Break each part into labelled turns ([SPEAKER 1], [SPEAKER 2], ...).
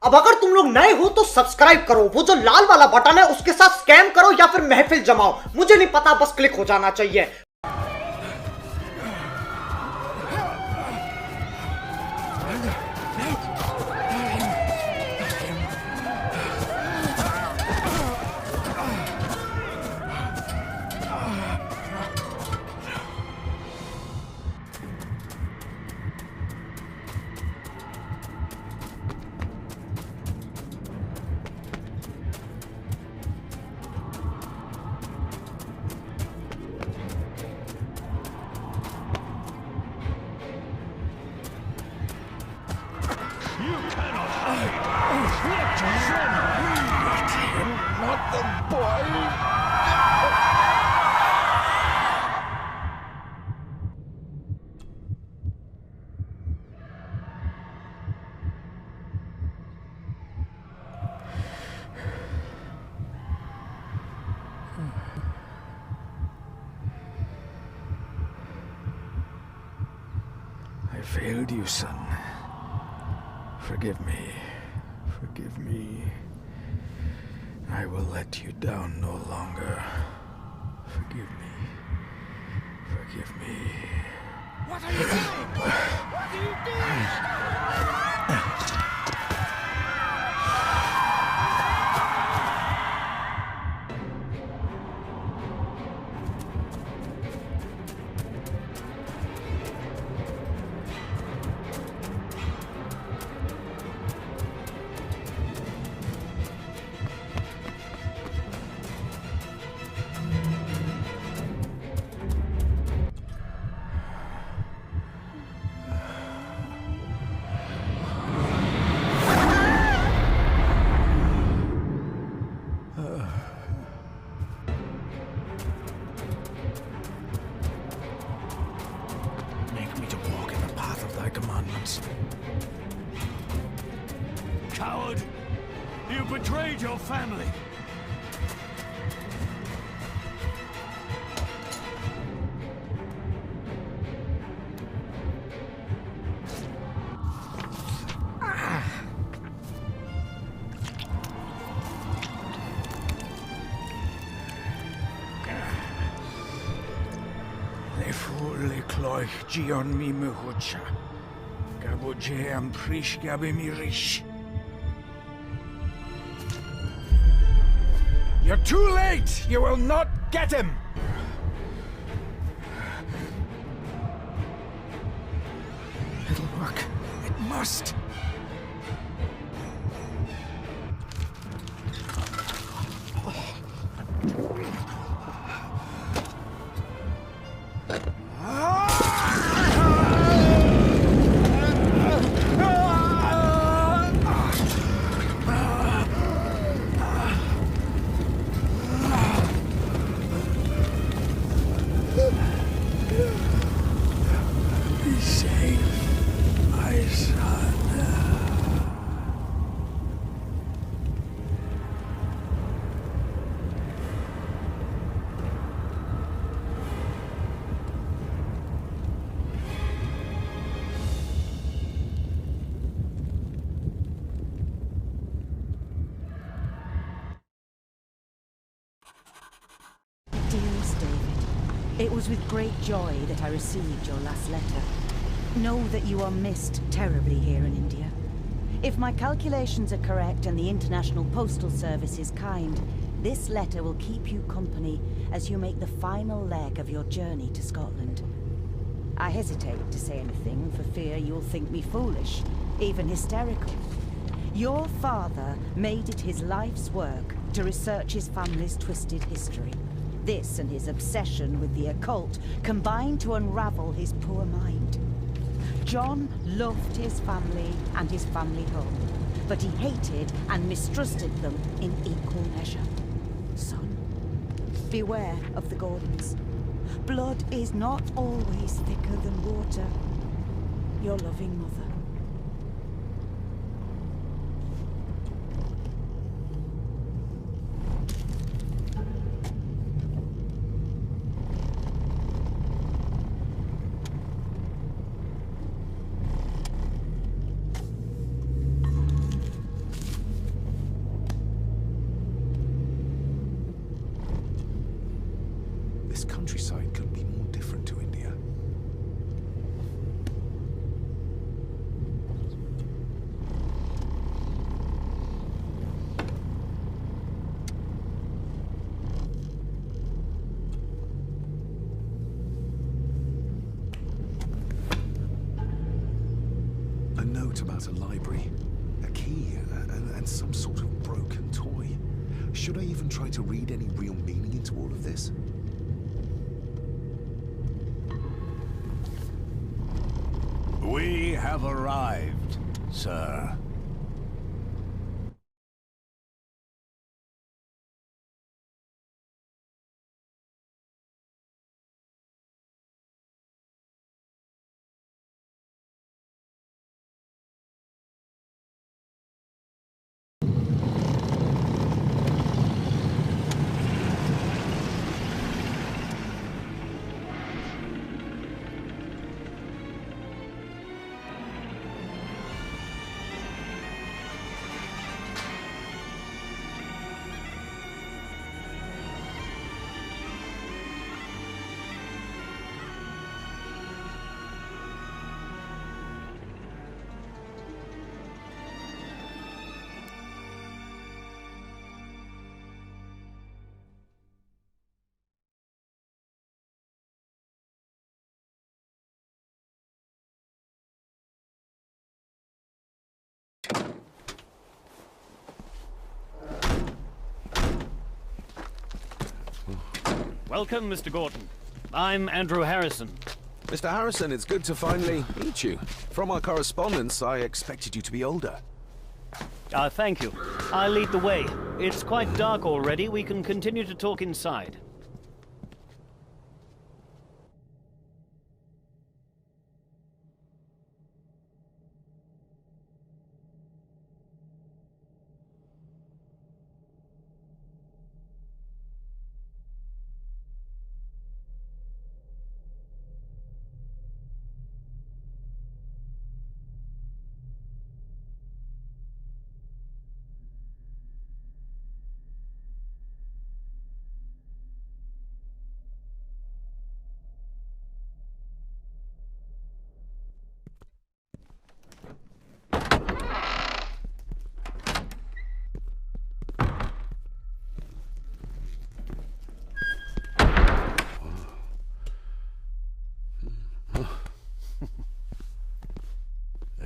[SPEAKER 1] अब अगर तुम लोग नए हो तो सब्सक्राइब करो, वो जो लाल वाला बटन है उसके साथ स्कैम करो या फिर महफिल जमाओ, मुझे नहीं पता, बस क्लिक हो जाना चाहिए।
[SPEAKER 2] I failed you, son. Forgive me. Forgive me. I will let you down no longer. Forgive me. Forgive me.
[SPEAKER 3] What are you doing? What are you doing?
[SPEAKER 2] Make me to walk in the path of thy commandments.
[SPEAKER 3] Coward! You betrayed your family!
[SPEAKER 2] Le fulle cloich gion mi mehucha. Gaboje am prish gabe mi rish. You're too late! You will not get him! It'll work. It must. Be safe, my son.
[SPEAKER 4] Dearest David, it was with great joy that I received your last letter. Know that you are missed terribly here in India. If my calculations are correct and the International Postal Service is kind, this letter will keep you company as you make the final leg of your journey to Scotland. I hesitate to say anything for fear you'll think me foolish, even hysterical. Your father made it his life's work to research his family's twisted history. This and his obsession with the occult combined to unravel his poor mind. John loved his family and his family home, but he hated and mistrusted them in equal measure. Son, beware of the Gordons. Blood is not always thicker than water. Your loving mother.
[SPEAKER 5] countryside could be more different to India? A note about a library, a key, and some sort of broken toy. Should I even try to read any real meaning into all of this?
[SPEAKER 3] We have arrived, sir.
[SPEAKER 6] Welcome, Mr. Gordon. I'm Andrew Harrison.
[SPEAKER 5] Mr. Harrison, it's good to finally meet you. From our correspondence, I expected you to be older.
[SPEAKER 6] Thank you. I'll lead the way. It's quite dark already. We can continue to talk inside.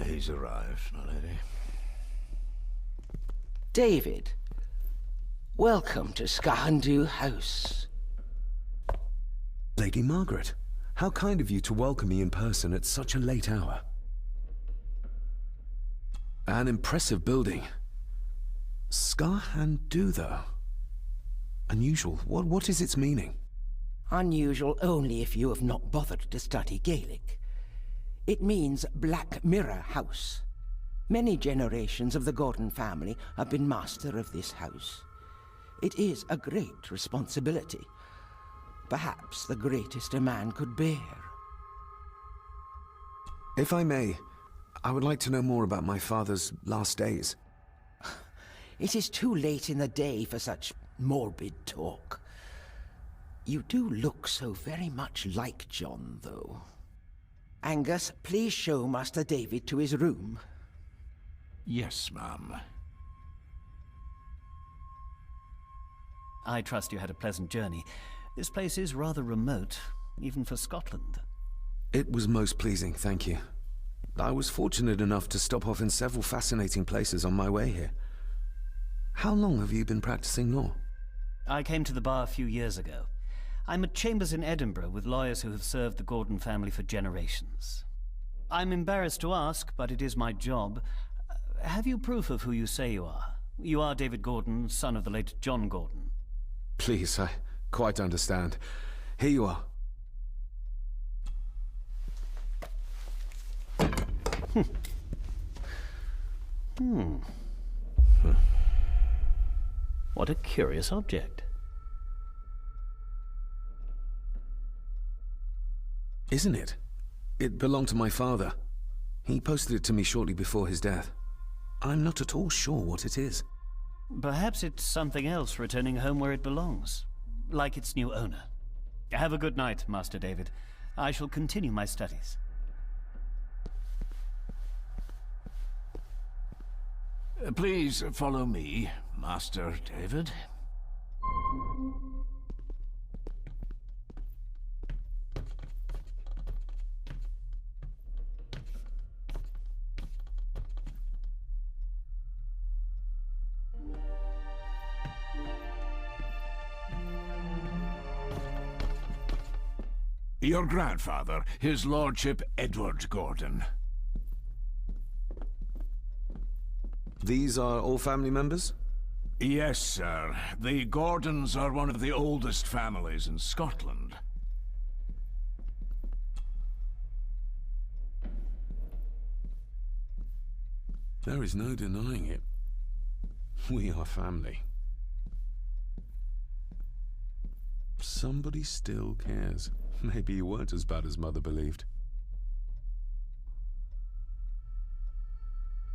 [SPEAKER 3] He's arrived, my lady.
[SPEAKER 7] David, welcome to Skahandu House.
[SPEAKER 5] Lady Margaret, how kind of you to welcome me in person at such a late hour. An impressive building. Skahandu, though. Unusual. What is its meaning?
[SPEAKER 7] Unusual only if you have not bothered to study Gaelic. It means Black Mirror House. Many generations of the Gordon family have been master of this house. It is a great responsibility. Perhaps the greatest a man could bear.
[SPEAKER 5] If I may, I would like to know more about my father's last days.
[SPEAKER 7] It is too late in the day for such morbid talk. You do look so very much like John, though. Angus, please show Master David to his room.
[SPEAKER 3] Yes, ma'am.
[SPEAKER 6] I trust you had a pleasant journey. This place is rather remote, even for Scotland.
[SPEAKER 5] It was most pleasing, thank you. I was fortunate enough to stop off in several fascinating places on my way here. How long have you been practicing law?
[SPEAKER 6] I came to the bar a few years ago. I'm at chambers in Edinburgh with lawyers who have served the Gordon family for generations. I'm embarrassed to ask, but it is my job. Have you proof of who you say you are? You are David Gordon, son of the late John Gordon.
[SPEAKER 5] Please, I quite understand. Here you are.
[SPEAKER 6] What a curious object.
[SPEAKER 5] Isn't it? It belonged to my father. He posted it to me shortly before his death. I'm not at all sure what it is.
[SPEAKER 6] Perhaps it's something else returning home where it belongs, like its new owner. Have a good night, Master David. I shall continue my studies.
[SPEAKER 2] Please follow me, Master David. Your grandfather, his lordship Edward Gordon.
[SPEAKER 5] These are all family members?
[SPEAKER 2] Yes, sir. The Gordons are one of the oldest families in Scotland.
[SPEAKER 5] There is no denying it. We are family. Somebody still cares. Maybe you weren't as bad as Mother believed.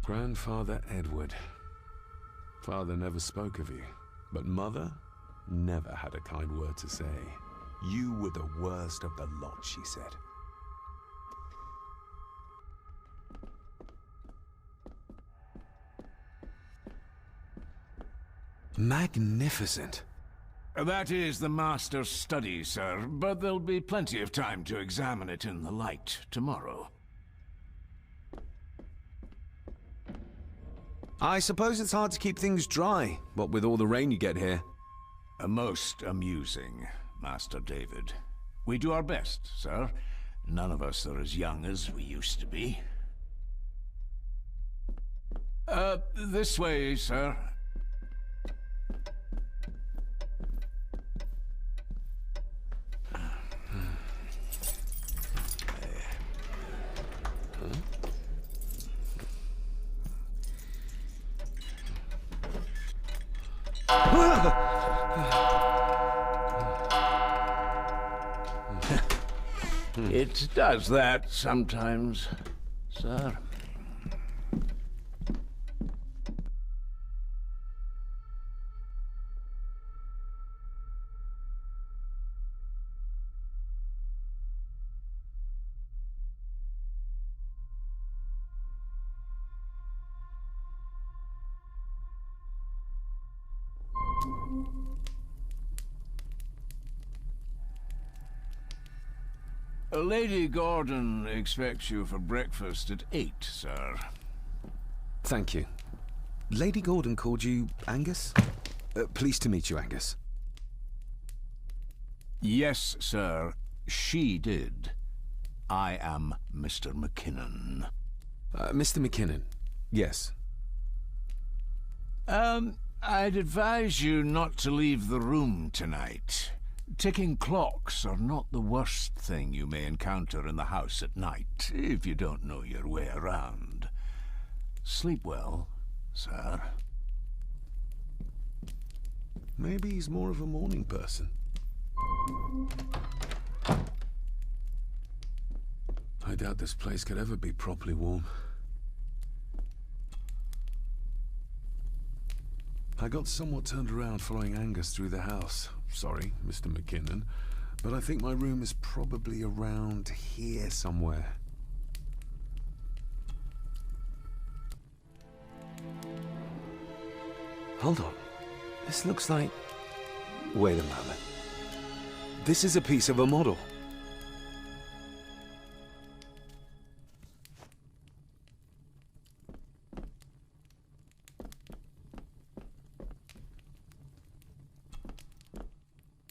[SPEAKER 5] Grandfather Edward. Father never spoke of you, but Mother never had a kind word to say. You were the worst of the lot, she said. Magnificent.
[SPEAKER 2] That is the Master's study, sir, but there'll be plenty of time to examine it in the light tomorrow.
[SPEAKER 5] I suppose it's hard to keep things dry, what with all the rain you get here.
[SPEAKER 2] Most amusing, Master David. We do our best, sir. None of us are as young as we used to be. This way, sir. It does that sometimes, sir. Lady Gordon expects you for breakfast at 8, sir.
[SPEAKER 5] Thank you. Lady Gordon called you Angus? Pleased to meet you, Angus.
[SPEAKER 2] Yes, sir. She did. I am Mr. McKinnon.
[SPEAKER 5] Mr. McKinnon. Yes.
[SPEAKER 2] I'd advise you not to leave the room tonight. Ticking clocks are not the worst thing you may encounter in the house at night, if you don't know your way around. Sleep well, sir.
[SPEAKER 5] Maybe he's more of a morning person. I doubt this place could ever be properly warm. I got somewhat turned around following Angus through the house. Sorry, Mr. McKinnon, but I think my room is probably around here somewhere. Hold on. This looks like... Wait a moment. This is a piece of a model.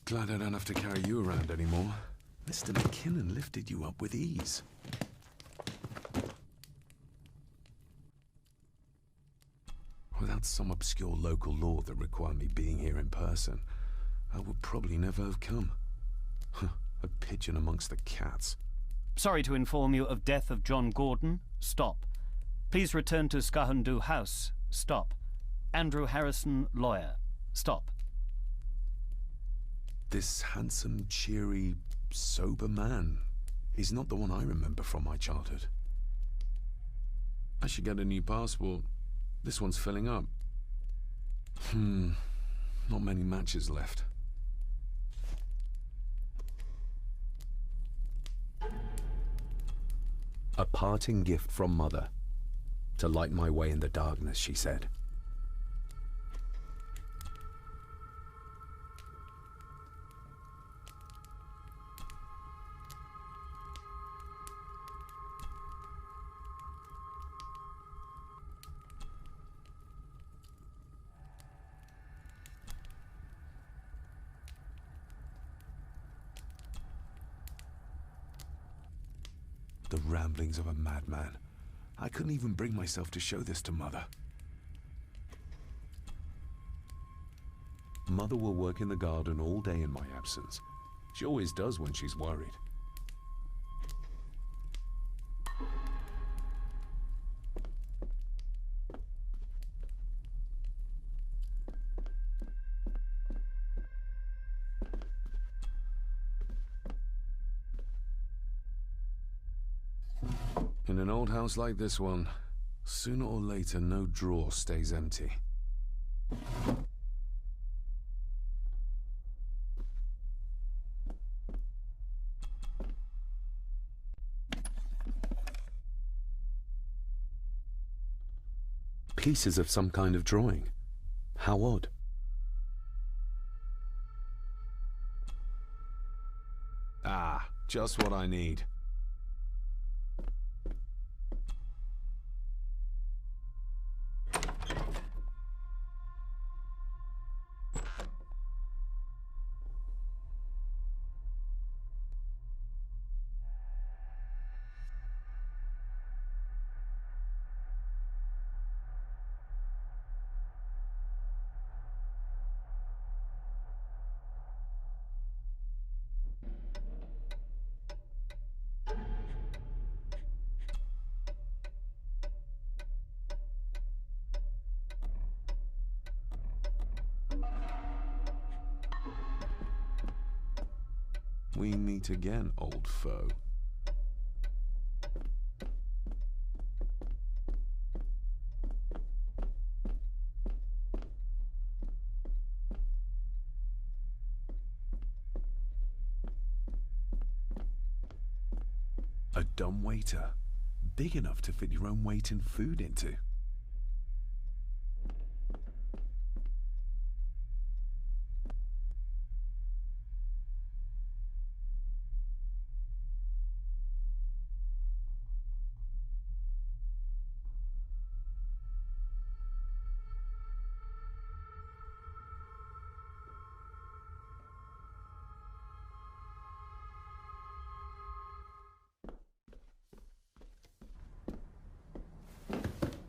[SPEAKER 5] Glad I don't have to carry you around anymore. Mr. McKinnon lifted you up with ease. Without some obscure local law that required me being here in person, I would probably never have come. A pigeon amongst the cats.
[SPEAKER 6] Sorry to inform you of death of John Gordon. Stop. Please return to Skahundu House. Stop. Andrew Harrison, lawyer. Stop.
[SPEAKER 5] This handsome, cheery, sober man is not the one I remember from my childhood. I should get a new passport. This one's filling up. Not many matches left. A parting gift from Mother. To light my way in the darkness, she said. The ramblings of a madman. I couldn't even bring myself to show this to Mother. Mother will work in the garden all day in my absence. She always does when she's worried. In an old house like this one, sooner or later no drawer stays empty. Pieces of some kind of drawing. How odd. Ah, just what I need. We meet again, old foe. A dumb waiter, big enough to fit your own weight and food into.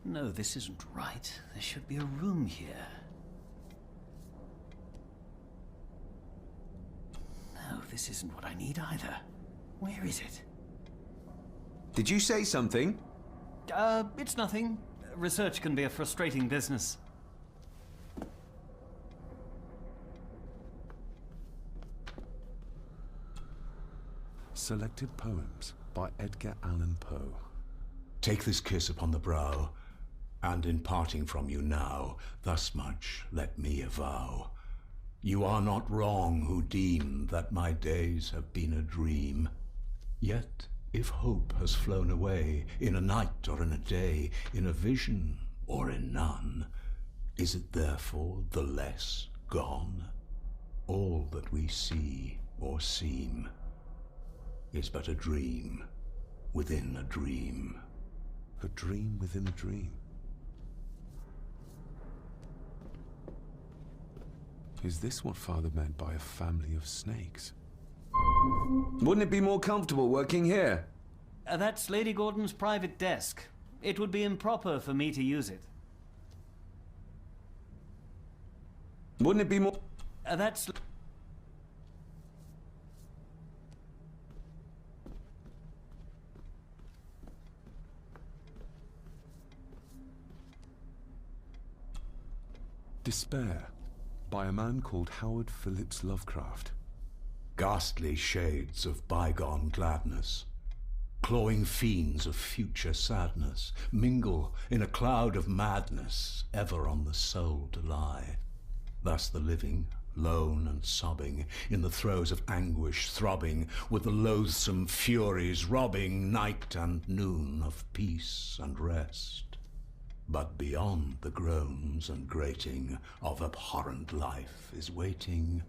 [SPEAKER 6] No, this isn't right. There should be a room here. No, this isn't what I need either. Where is it?
[SPEAKER 8] Did you say something?
[SPEAKER 6] It's nothing. Research can be a frustrating business.
[SPEAKER 5] Selected Poems by Edgar Allan Poe.
[SPEAKER 9] Take this kiss upon the brow, and in parting from you now, thus much let me avow. You are not wrong who deem that my days have been a dream. Yet, if hope has flown away, in a night or in a day, in a vision or in none, is it therefore the less gone? All that we see or seem is but a dream within a dream.
[SPEAKER 5] A dream within a dream. Is this what Father meant by a family of snakes?
[SPEAKER 8] Wouldn't it be more comfortable working here?
[SPEAKER 6] That's Lady Gordon's private desk. It would be improper for me to use it.
[SPEAKER 8] Wouldn't it be more...
[SPEAKER 6] That's...
[SPEAKER 5] Despair, by a man called Howard Phillips Lovecraft.
[SPEAKER 9] Ghastly shades of bygone gladness, clawing fiends of future sadness, mingle in a cloud of madness, ever on the soul to lie. Thus the living lone and sobbing, in the throes of anguish throbbing, with the loathsome furies robbing night and noon of peace and rest. But beyond the groans and grating of abhorrent life is waiting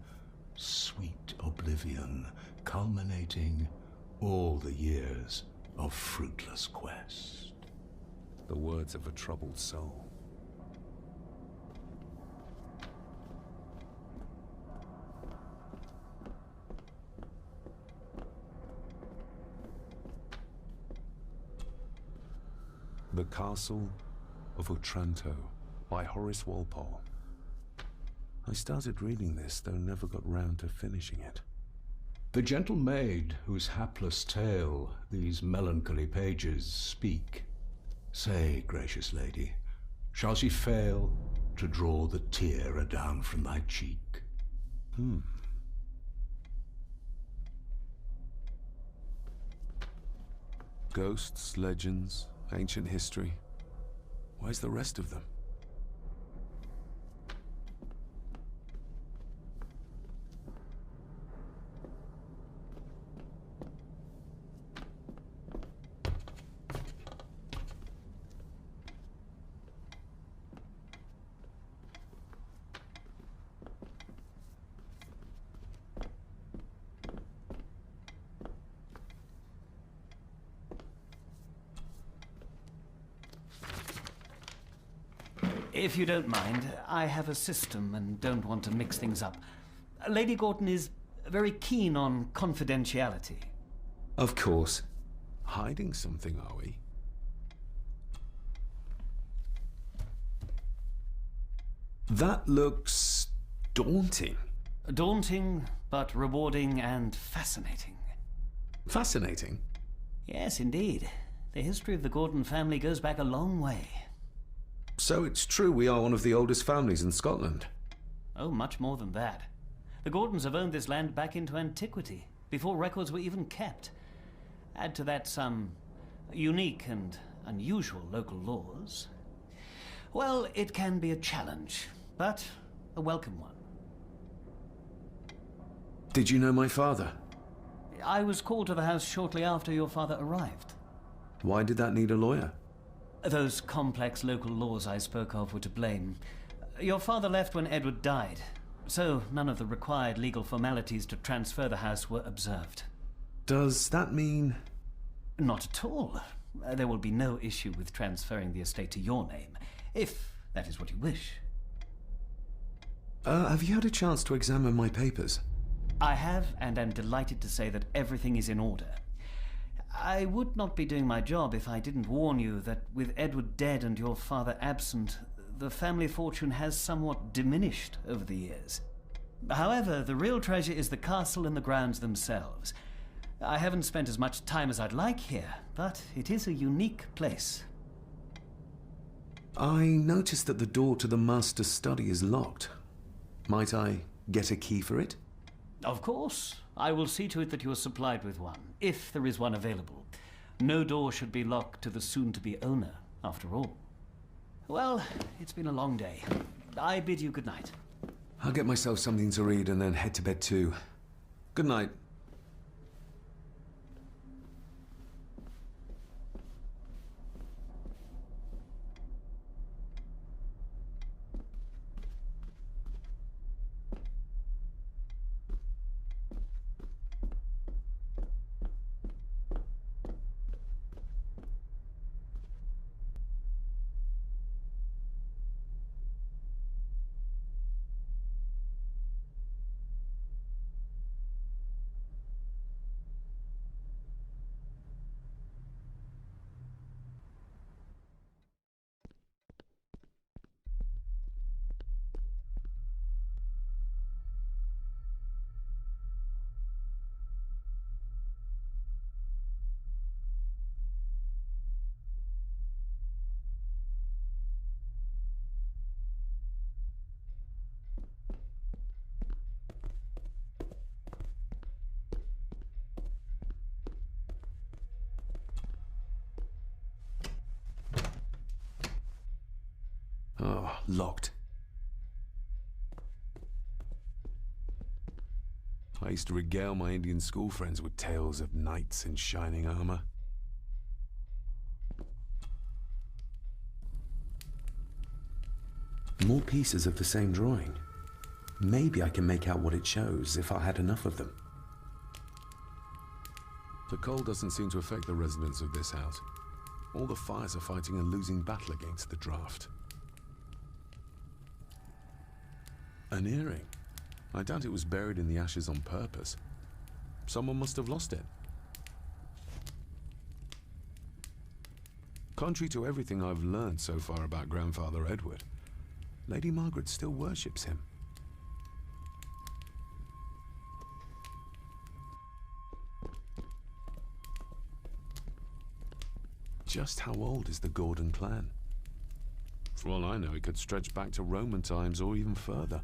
[SPEAKER 9] sweet oblivion, culminating all the years of fruitless quest.
[SPEAKER 5] The words of a troubled soul. The Castle of Otranto by Horace Walpole. I started reading this, though never got round to finishing it.
[SPEAKER 9] The gentle maid whose hapless tale these melancholy pages speak, say, gracious lady, shall she fail to draw the tear adown from thy cheek?
[SPEAKER 5] Ghosts, legends, ancient history. Where's the rest of them?
[SPEAKER 6] If you don't mind, I have a system and don't want to mix things up. Lady Gordon is very keen on confidentiality.
[SPEAKER 5] Of course. Hiding something, are we? That looks daunting.
[SPEAKER 6] Daunting, but rewarding and fascinating.
[SPEAKER 5] Fascinating?
[SPEAKER 6] Yes, indeed. The history of the Gordon family goes back a long way.
[SPEAKER 5] So it's true we are one of the oldest families in Scotland.
[SPEAKER 6] Oh, much more than that. The Gordons have owned this land back into antiquity, before records were even kept. Add to that some unique and unusual local laws. Well, it can be a challenge, but a welcome one.
[SPEAKER 5] Did you know my father?
[SPEAKER 6] I was called to the house shortly after your father arrived.
[SPEAKER 5] Why did that need a lawyer?
[SPEAKER 6] Those complex local laws I spoke of were to blame. Your father left when Edward died, so none of the required legal formalities to transfer the house were observed.
[SPEAKER 5] Does that mean...
[SPEAKER 6] Not at all. There will be no issue with transferring the estate to your name, if that is what you wish.
[SPEAKER 5] Have you had a chance to examine my papers?
[SPEAKER 6] I have, and am delighted to say that everything is in order. I would not be doing my job if I didn't warn you that with Edward dead and your father absent, the family fortune has somewhat diminished over the years. However, the real treasure is the castle and the grounds themselves. I haven't spent as much time as I'd like here, but it is a unique place.
[SPEAKER 5] I noticed that the door to the master's study is locked. Might I get a key for it?
[SPEAKER 6] Of course. I will see to it that you are supplied with one, if there is one available. No door should be locked to the soon-to-be owner, after all. Well, it's been a long day. I bid you good night.
[SPEAKER 5] I'll get myself something to read and then head to bed too. Good night. Oh, locked. I used to regale my Indian school friends with tales of knights in shining armor. More pieces of the same drawing. Maybe I can make out what it shows if I had enough of them. The cold doesn't seem to affect the residents of this house. All the fires are fighting a losing battle against the draft. An earring. I doubt it was buried in the ashes on purpose. Someone must have lost it. Contrary to everything I've learned so far about Grandfather Edward, Lady Margaret still worships him. Just how old is the Gordon clan? For all I know, it could stretch back to Roman times or even further.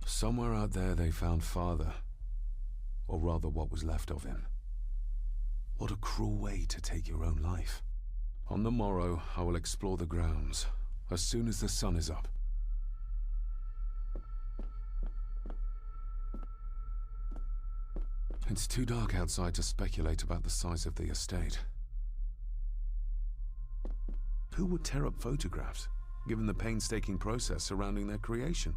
[SPEAKER 5] Somewhere out there they found Father, or rather what was left of him. What a cruel way to take your own life. On the morrow, I will explore the grounds, as soon as the sun is up. It's too dark outside to speculate about the size of the estate. Who would tear up photographs, given the painstaking process surrounding their creation?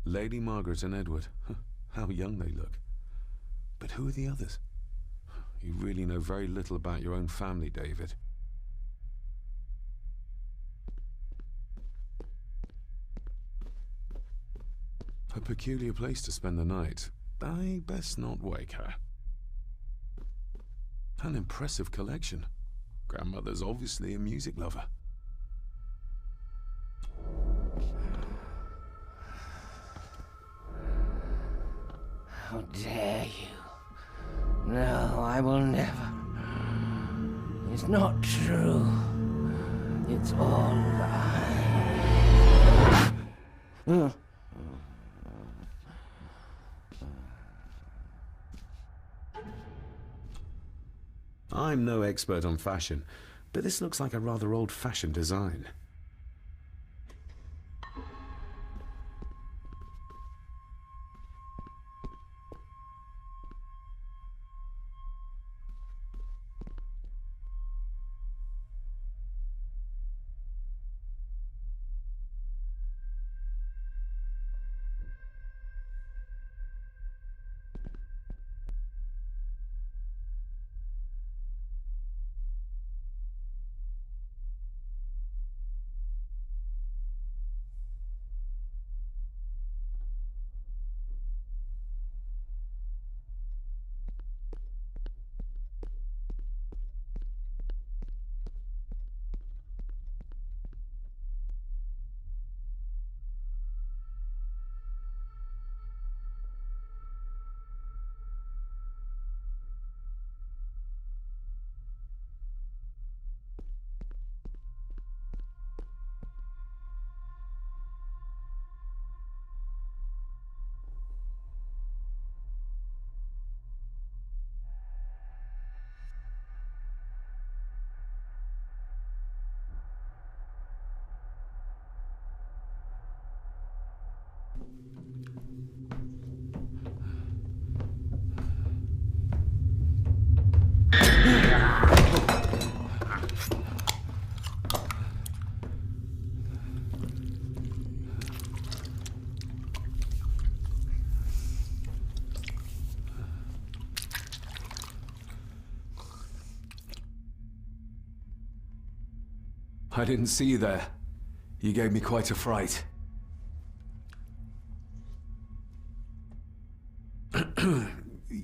[SPEAKER 5] Lady Margaret and Edward. How young they look. But who are the others? You really know very little about your own family, David. A peculiar place to spend the night. I best not wake her. An impressive collection. Grandmother's obviously a music lover.
[SPEAKER 7] How dare you? No, I will never. It's not true. It's all lies.
[SPEAKER 5] I'm no expert on fashion, but this looks like a rather old-fashioned design. I didn't see you there. You gave me quite a fright.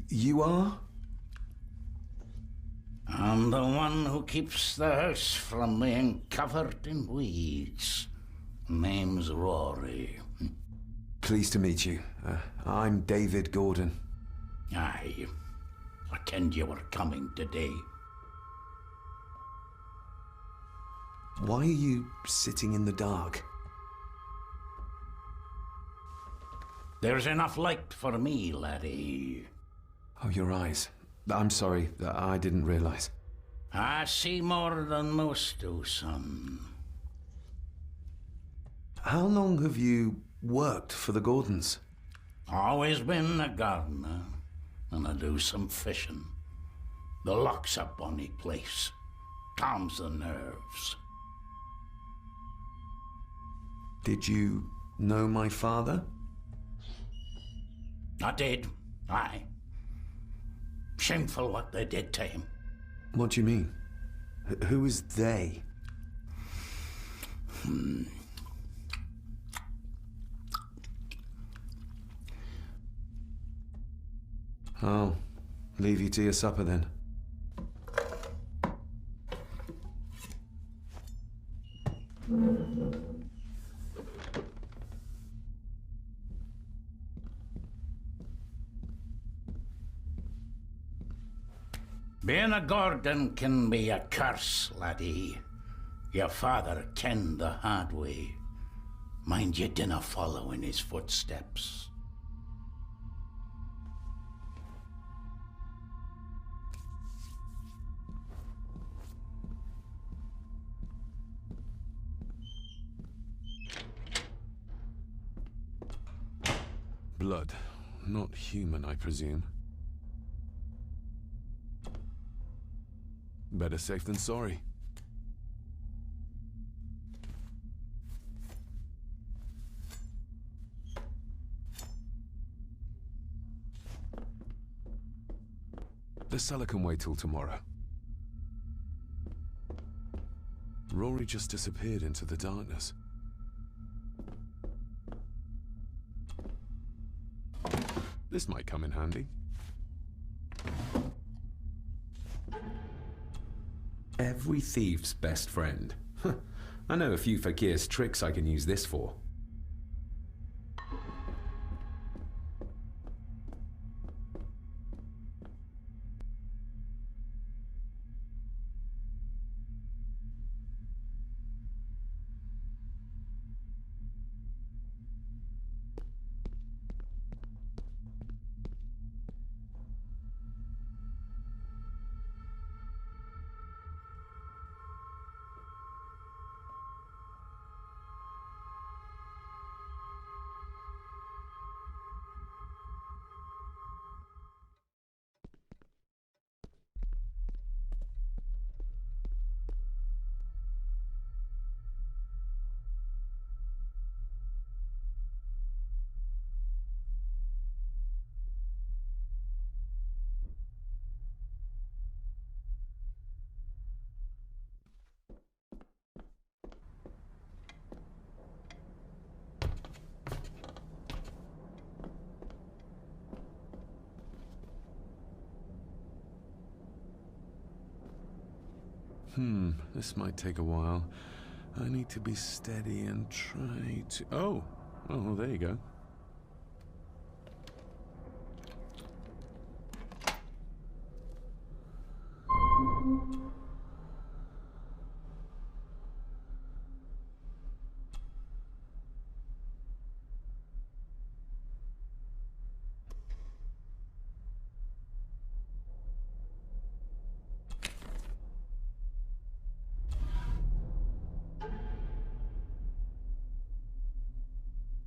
[SPEAKER 5] You are?
[SPEAKER 3] I'm the one who keeps the house from being covered in weeds. Name's Rory.
[SPEAKER 5] Pleased to meet you. I'm David Gordon.
[SPEAKER 3] Aye. I kenned you were coming today.
[SPEAKER 5] Why are you sitting in the dark?
[SPEAKER 3] There's enough light for me, laddie.
[SPEAKER 5] Oh, your eyes. I'm sorry, I didn't realize.
[SPEAKER 3] I see more than most do, son.
[SPEAKER 5] How long have you worked for the Gordons?
[SPEAKER 3] Always been a gardener, and I do some fishing. The loch's a bonny place. Calms the nerves.
[SPEAKER 5] Did you know my father?
[SPEAKER 3] I did, aye. Shameful what they did to him.
[SPEAKER 5] What do you mean? Who is they? I'll leave you to your supper then.
[SPEAKER 3] Being a Gordon can be a curse, laddie. Your father kenned the hard way. Mind you dinna follow in his footsteps.
[SPEAKER 5] Blood. Not human, I presume. Better safe than sorry. The cellar can wait till tomorrow. Rory just disappeared into the darkness. This might come in handy.
[SPEAKER 10] Every thief's best friend. I know a few fakir's tricks I can use this for.
[SPEAKER 5] This might take a while. I need to be steady and try to... Oh, there you go.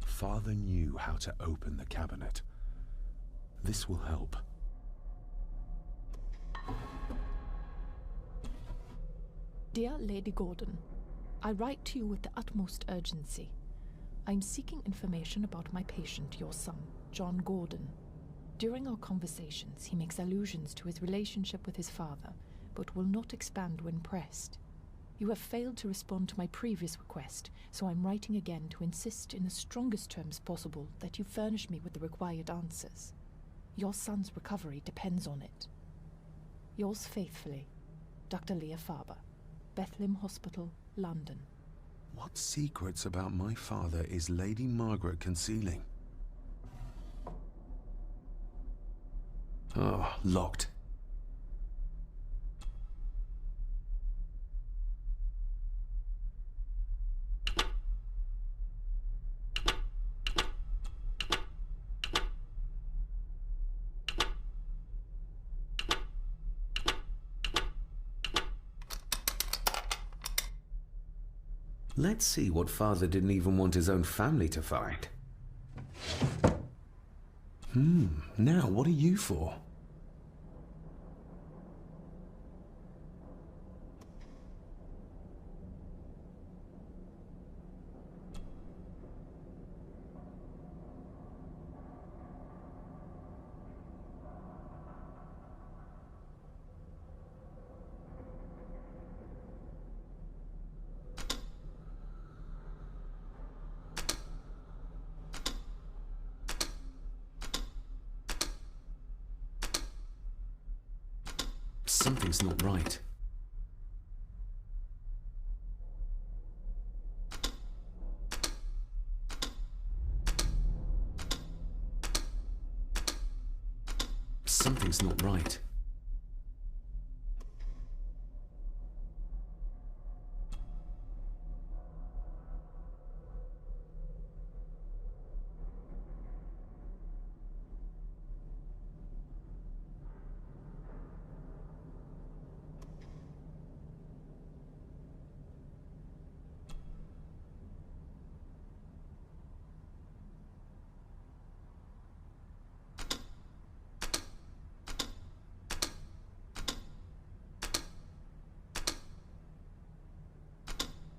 [SPEAKER 5] Father knew how to open the cabinet. This will help.
[SPEAKER 11] Dear Lady Gordon, I write to you with the utmost urgency. I'm seeking information about my patient, your son, John Gordon. During our conversations, he makes allusions to his relationship with his father, but will not expand when pressed. You have failed to respond to my previous request, so I'm writing again to insist in the strongest terms possible that you furnish me with the required answers. Your son's recovery depends on it. Yours faithfully, Dr. Leah Farber, Bethlehem Hospital, London.
[SPEAKER 5] What secrets about my father is Lady Margaret concealing? Oh, locked.
[SPEAKER 10] Let's see what father didn't even want his own family to find. Now what are you for? Something's not right. Something's not right.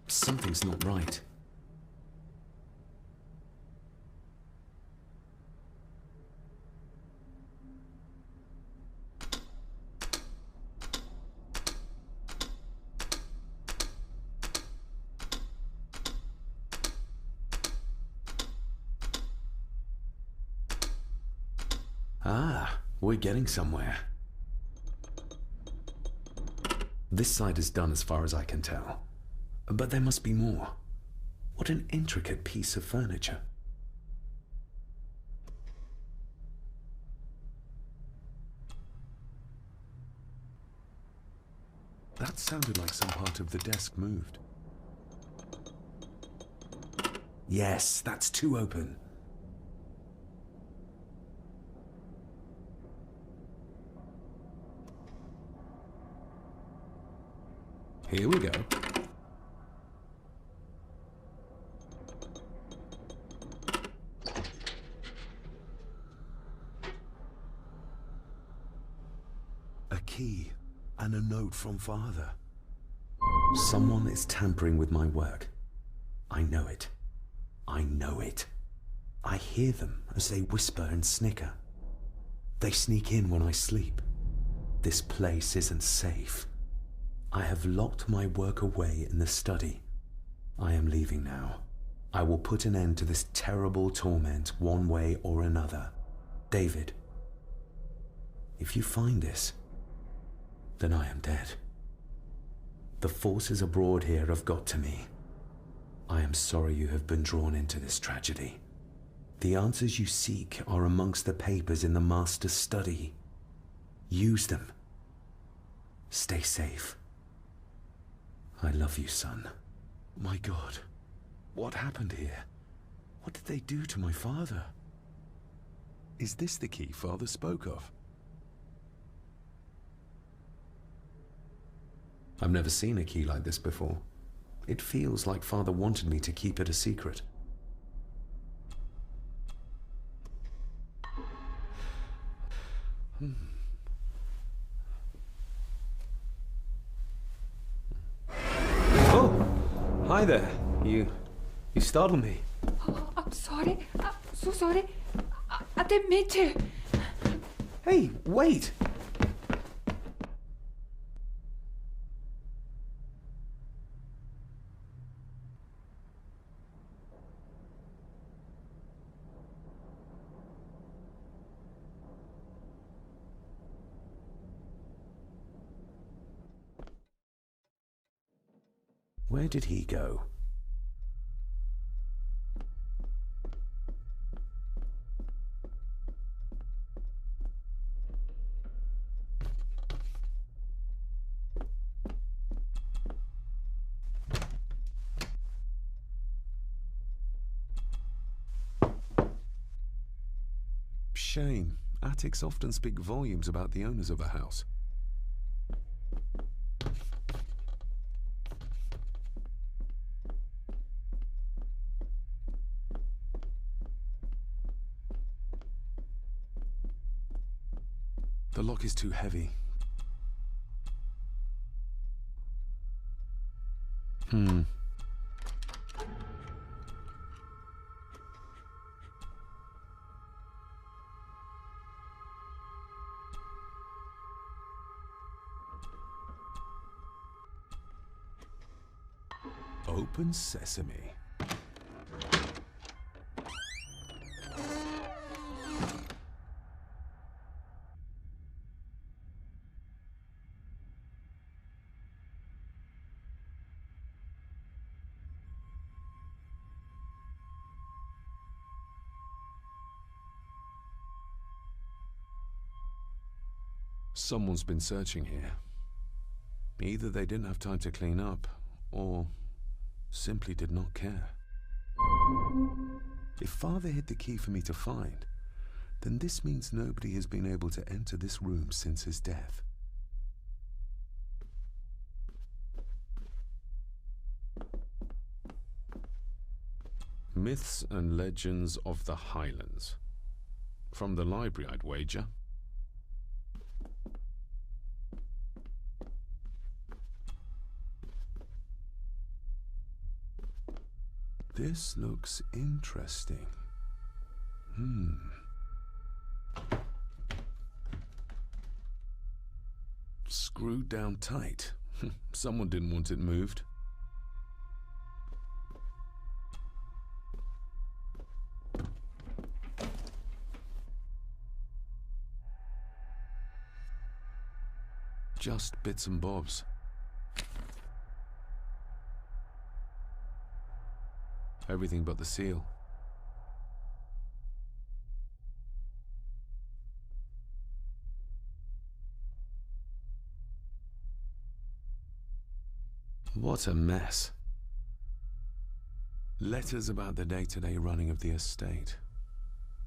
[SPEAKER 10] Something's not right. Ah, we're getting somewhere. This side is done as far as I can tell. But there must be more. What an intricate piece of furniture.
[SPEAKER 5] That sounded like some part of the desk moved.
[SPEAKER 10] Yes, that's too open. Here we go.
[SPEAKER 5] A key and a note from father.
[SPEAKER 10] Someone is tampering with my work. I know it. I know it. I hear them as they whisper and snicker. They sneak in when I sleep. This place isn't safe. I have locked my work away in the study. I am leaving now. I will put an end to this terrible torment one way or another. David, if you find this, then I am dead. The forces abroad here have got to me. I am sorry you have been drawn into this tragedy. The answers you seek are amongst the papers in the Master's study. Use them. Stay safe. I love you, son.
[SPEAKER 5] My God, what happened here? What did they do to my father? Is this the key father spoke of?
[SPEAKER 10] I've never seen a key like this before. It feels like father wanted me to keep it a secret.
[SPEAKER 8] Oh, hi there. You startled me.
[SPEAKER 12] Oh, I'm sorry. I'm so sorry. I didn't mean to.
[SPEAKER 8] Hey, wait.
[SPEAKER 10] Where did he go? Shame. Attics often speak volumes about the owners of a house. The lock is too heavy. Open sesame. Someone's been searching here. Either they didn't have time to clean up, or simply did not care. If Father hid the key for me to find, then this means nobody has been able to enter this room since his death. Myths and Legends of the Highlands. From the library, I'd wager. This looks interesting. Screwed down tight. Someone didn't want it moved. Just bits and bobs. Everything but the seal. What a mess. Letters about the day-to-day running of the estate.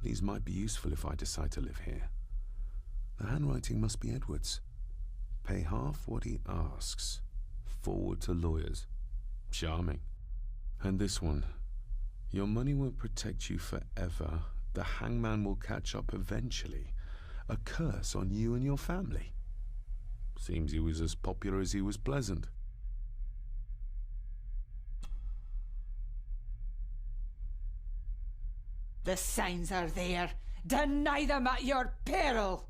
[SPEAKER 10] These might be useful if I decide to live here. The handwriting must be Edward's. Pay half what he asks. Forward to lawyers. Charming. And this one. Your money won't protect you forever. The hangman will catch up eventually. A curse on you and your family. Seems he was as popular as he was pleasant.
[SPEAKER 13] The signs are there. Deny them at your peril.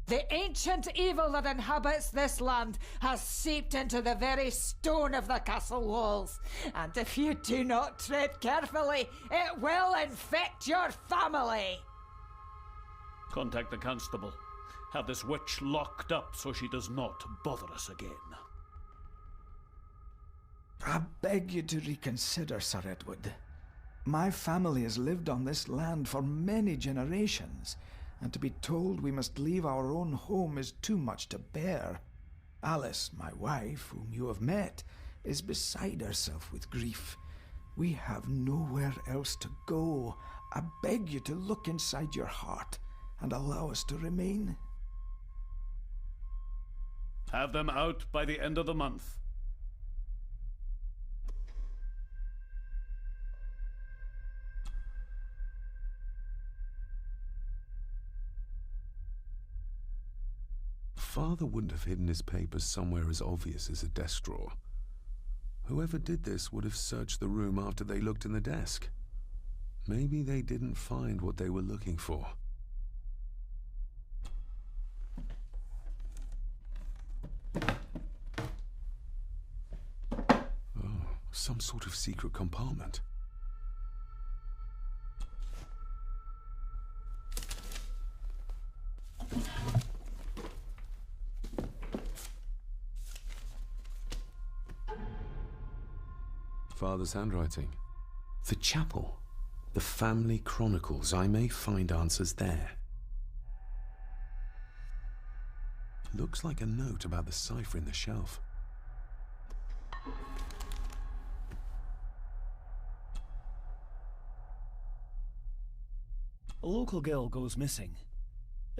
[SPEAKER 13] The ancient evil that inhabits this land has seeped into the very stone of the castle walls, and if you do not tread carefully, it will infect your family.
[SPEAKER 6] Contact the constable. Have this witch locked up so she does not bother us again.
[SPEAKER 14] I beg you to reconsider, Sir Edward. My family has lived on this land for many generations, and to be told we must leave our own home is too much to bear. Alice, my wife, whom you have met, is beside herself with grief. We have nowhere else to go. I beg you to look inside your heart and allow us to remain.
[SPEAKER 6] Have them out by the end of the month.
[SPEAKER 5] Father wouldn't have hidden his papers somewhere as obvious as a desk drawer. Whoever did this would have searched the room after they looked in the desk. Maybe they didn't find what they were looking for. Oh, some sort of secret compartment. father's handwriting.
[SPEAKER 10] The chapel. The family chronicles. I may find answers there.
[SPEAKER 5] Looks like a note about the cipher in the shelf.
[SPEAKER 6] A local girl goes missing.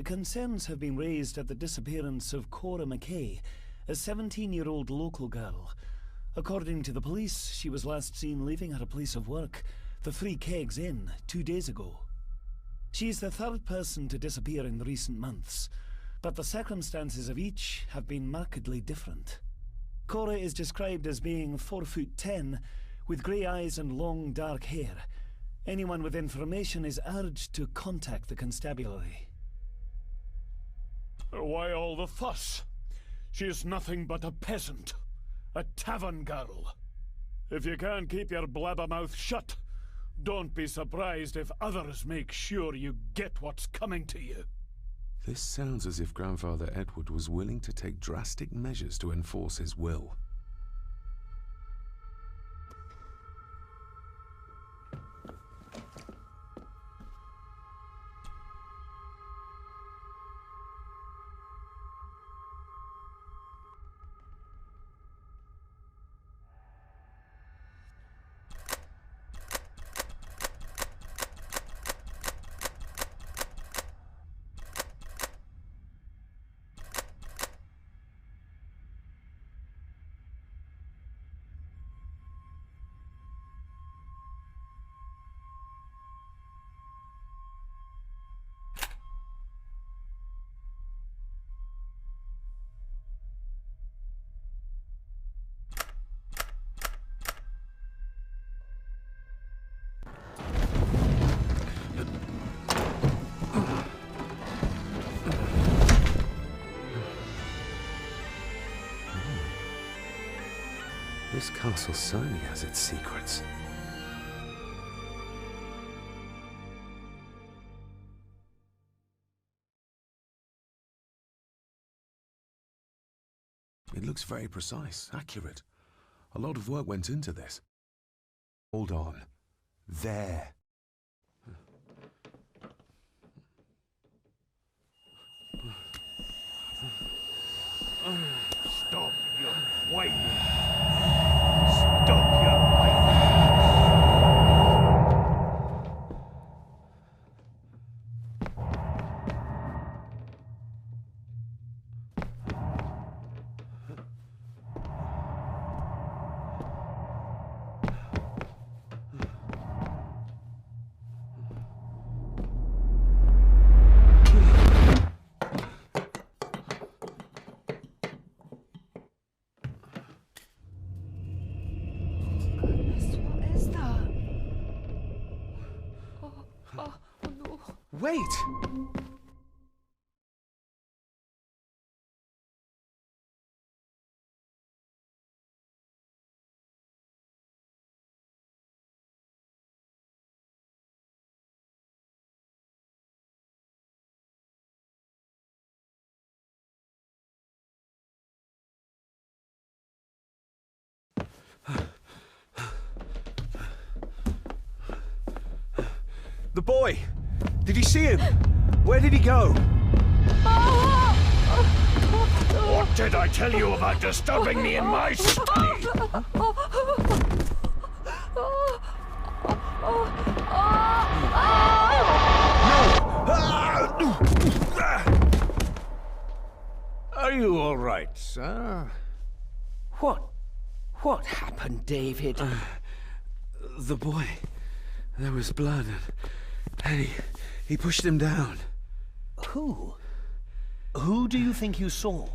[SPEAKER 6] Concerns have been raised at the disappearance of Cora McKay, a 17-year-old local girl. According to the police, she was last seen leaving her place of work, the Three Kegs Inn, 2 days ago. She's the third person to disappear in recent months, but the circumstances of each have been markedly different. Cora is described as being 4'10", with grey eyes and long dark hair. Anyone with information is urged to contact the constabulary.
[SPEAKER 2] Why all the fuss? She is nothing but a peasant. A tavern girl. If you can't keep your blabbermouth shut, don't be surprised if others make sure you get what's coming to you.
[SPEAKER 5] This sounds as if Grandfather Edward was willing to take drastic measures to enforce his will.
[SPEAKER 10] This castle certainly has its secrets.
[SPEAKER 5] It looks very precise, accurate. A lot of work went into this. Hold on. There.
[SPEAKER 2] Stop your whining. Stop your whining.
[SPEAKER 10] Wait! The boy! Did you see him? Where did he go?
[SPEAKER 2] What did I tell you about disturbing me in my study?
[SPEAKER 3] Are you all right, sir?
[SPEAKER 7] What happened, David?
[SPEAKER 10] The boy. There was blood and he pushed him down.
[SPEAKER 6] Who? Who do you think you saw?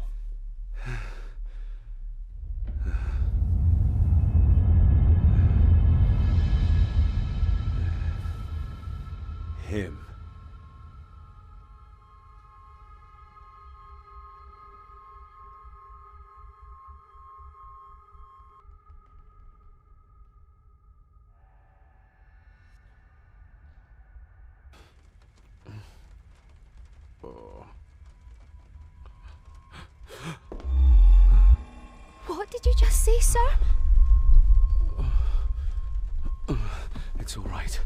[SPEAKER 10] Him.
[SPEAKER 15] What did you just say, sir?
[SPEAKER 5] It's all right.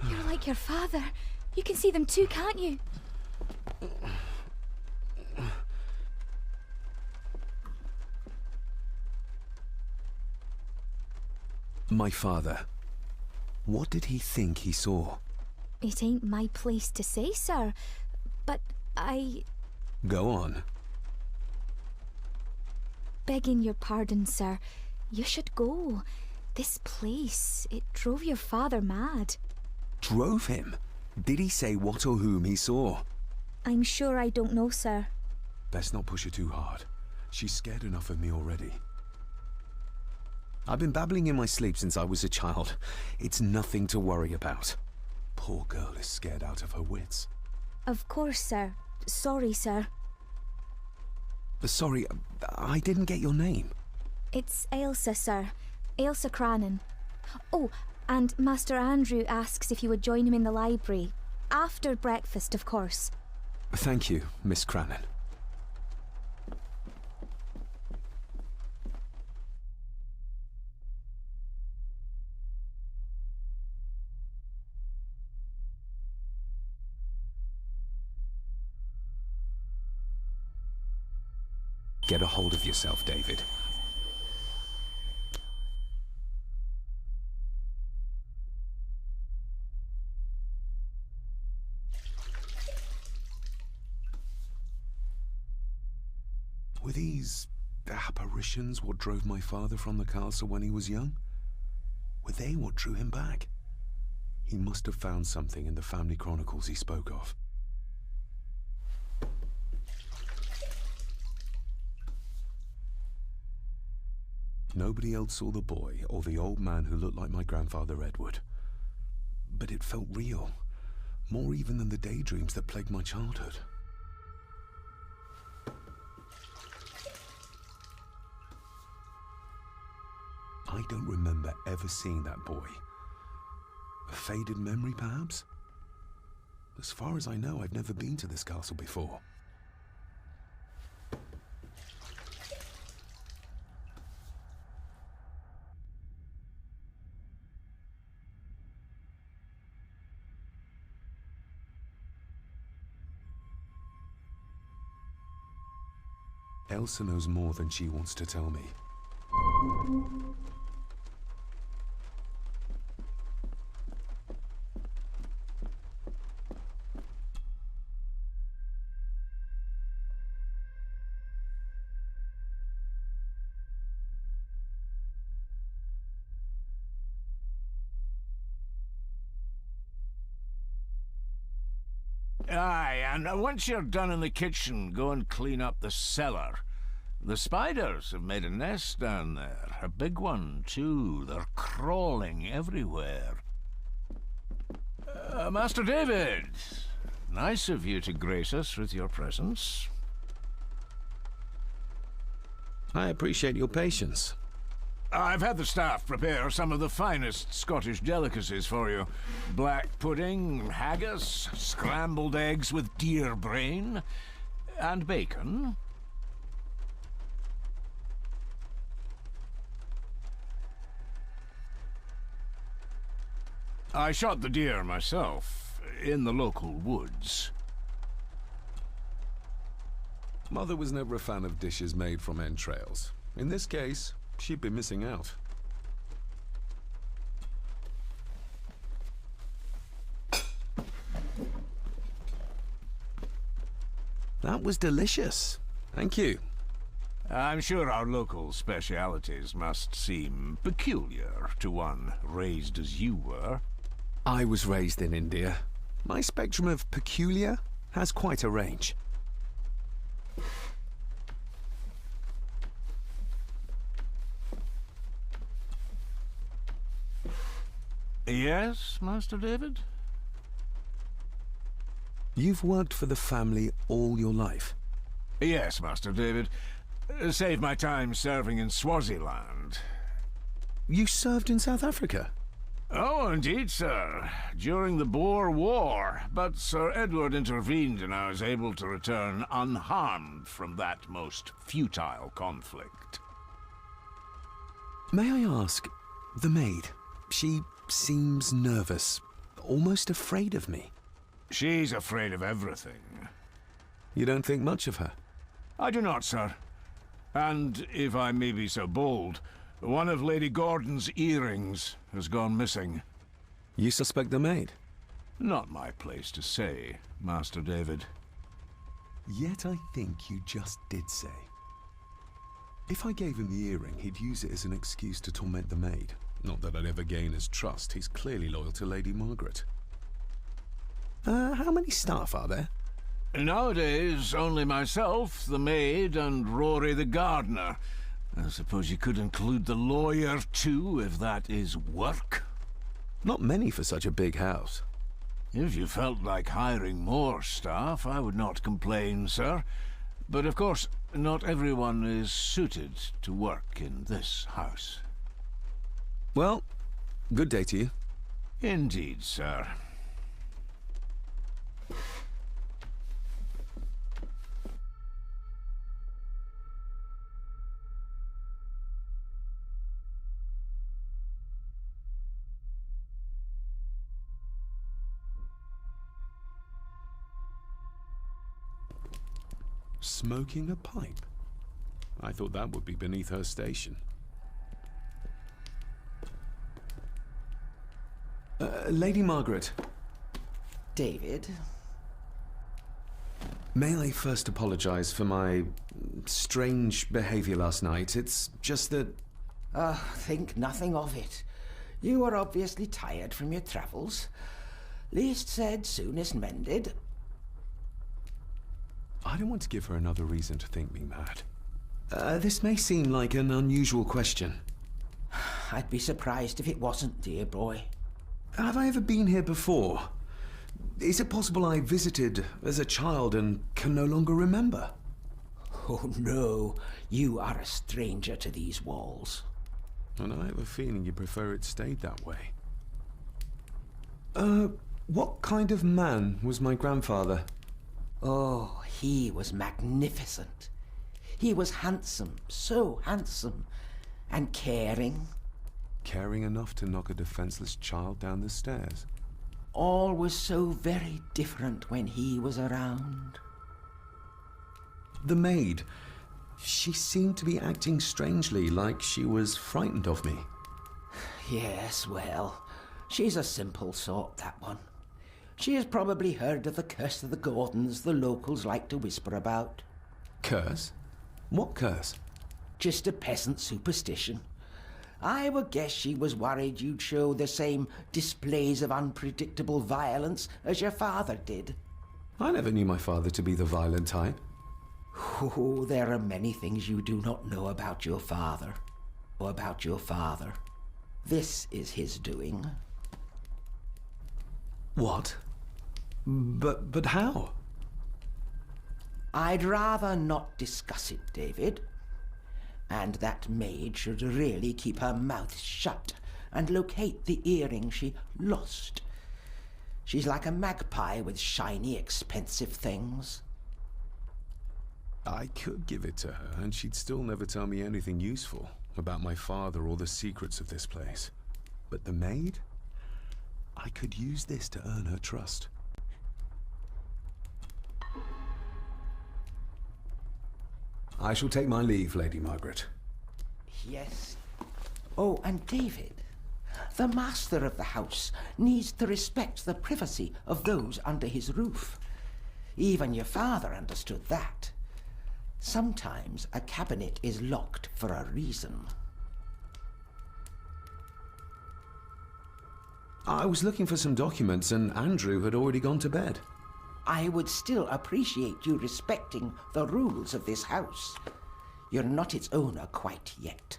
[SPEAKER 15] You're like your father. You can see them too, can't you?
[SPEAKER 5] My father. What did he think he saw?
[SPEAKER 15] It ain't my place to say, sir. But
[SPEAKER 5] Go on.
[SPEAKER 15] Begging your pardon, sir. You should go. This place, it drove your father mad.
[SPEAKER 5] Drove him? Did he say what or whom he saw?
[SPEAKER 15] I'm sure I don't know, sir.
[SPEAKER 5] Best not push her too hard. She's scared enough of me already. I've been babbling in my sleep since I was a child. It's nothing to worry about. Poor girl is scared out of her wits.
[SPEAKER 15] Of course, sir. Sorry, sir.
[SPEAKER 5] Sorry, I didn't get your name.
[SPEAKER 15] It's Ailsa, sir. Ailsa Crannan. Oh, and Master Andrew asks if you would join him in the library. After breakfast, of course.
[SPEAKER 5] Thank you, Miss Crannan. Get a hold of yourself, David. Were these apparitions what drove my father from the castle when he was young? Were they what drew him back? He must have found something in the family chronicles he spoke of. Nobody else saw the boy or the old man who looked like my grandfather Edward. But it felt real, more even than the daydreams that plagued my childhood. I don't remember ever seeing that boy. A faded memory, perhaps? As far as I know, I've never been to this castle before. Elsa knows more than she wants to tell me.
[SPEAKER 2] Aye, and once you're done in the kitchen, go and clean up the cellar. The spiders have made a nest down there. A big one, too. They're crawling everywhere. Master David, nice of you to grace us with your presence.
[SPEAKER 5] I appreciate your patience.
[SPEAKER 2] I've had the staff prepare some of the finest Scottish delicacies for you. Black pudding, haggis, scrambled eggs with deer brain, and bacon. I shot the deer myself, in the local woods.
[SPEAKER 5] Mother was never a fan of dishes made from entrails. In this case, she'd be missing out. That was delicious. Thank you.
[SPEAKER 2] I'm sure our local specialities must seem peculiar to one raised as you were.
[SPEAKER 5] I was raised in India. My spectrum of peculiar has quite a range.
[SPEAKER 2] Yes, Master David?
[SPEAKER 5] You've worked for the family all your life?
[SPEAKER 2] Yes, Master David. Save my time serving in Swaziland.
[SPEAKER 5] You served in South Africa?
[SPEAKER 2] Oh, indeed, sir. During the Boer War. But Sir Edward intervened and I was able to return unharmed from that most futile conflict.
[SPEAKER 5] May I ask, the maid, She seems nervous, almost afraid of me.
[SPEAKER 2] She's afraid of everything.
[SPEAKER 5] You don't think much of her?
[SPEAKER 2] I do not, sir. And, if I may be so bold, one of Lady Gordon's earrings has gone missing.
[SPEAKER 5] You suspect the maid?
[SPEAKER 2] Not my place to say, Master David.
[SPEAKER 5] Yet I think you just did say. If I gave him the earring, he'd use it as an excuse to torment the maid. Not that I'd ever gain his trust. He's clearly loyal to Lady Margaret. How many staff are there?
[SPEAKER 2] Nowadays, only myself, the maid, and Rory the gardener. I suppose you could include the lawyer, too, if that is work.
[SPEAKER 5] Not many for such a big house.
[SPEAKER 2] If you felt like hiring more staff, I would not complain, sir. But of course, not everyone is suited to work in this house.
[SPEAKER 5] Well, good day to you.
[SPEAKER 2] Indeed, sir.
[SPEAKER 5] Smoking a pipe? I thought that would be beneath her station. Lady Margaret.
[SPEAKER 7] David?
[SPEAKER 5] May I first apologize for my strange behavior last night? It's just that...
[SPEAKER 7] Think nothing of it. You are obviously tired from your travels. Least said, soonest mended.
[SPEAKER 5] I don't want to give her another reason to think me mad. This may seem like an unusual question.
[SPEAKER 7] I'd be surprised if it wasn't, dear boy.
[SPEAKER 5] Have I ever been here before? Is it possible I visited as a child and can no longer remember?
[SPEAKER 7] Oh no, you are a stranger to these walls.
[SPEAKER 5] And I have a feeling you prefer it stayed that way. What kind of man was my grandfather?
[SPEAKER 7] Oh, he was magnificent. He was handsome, so handsome, and caring.
[SPEAKER 5] Caring enough to knock a defenseless child down the stairs.
[SPEAKER 7] All was so very different when he was around.
[SPEAKER 5] The maid, she seemed to be acting strangely, like she was frightened of me.
[SPEAKER 7] Yes, well, she's a simple sort, that one. She has probably heard of the curse of the Gordons the locals like to whisper about.
[SPEAKER 5] Curse? What curse?
[SPEAKER 7] Just a peasant superstition. I would guess she was worried you'd show the same displays of unpredictable violence as your father did.
[SPEAKER 5] I never knew my father to be the violent type.
[SPEAKER 7] Oh, there are many things you do not know about your father. Or about your father. This is his doing.
[SPEAKER 5] What? But how?
[SPEAKER 7] I'd rather not discuss it, David. And that maid should really keep her mouth shut and locate the earring she lost. She's like a magpie with shiny, expensive things.
[SPEAKER 5] I could give it to her, and she'd still never tell me anything useful about my father or the secrets of this place. But the maid? I could use this to earn her trust. I shall take my leave, Lady Margaret.
[SPEAKER 7] Yes. Oh, and David, the master of the house needs to respect the privacy of those under his roof. Even your father understood that. Sometimes a cabinet is locked for a reason.
[SPEAKER 5] I was looking for some documents, and Andrew had already gone to bed.
[SPEAKER 7] I would still appreciate you respecting the rules of this house. You're not its owner quite yet.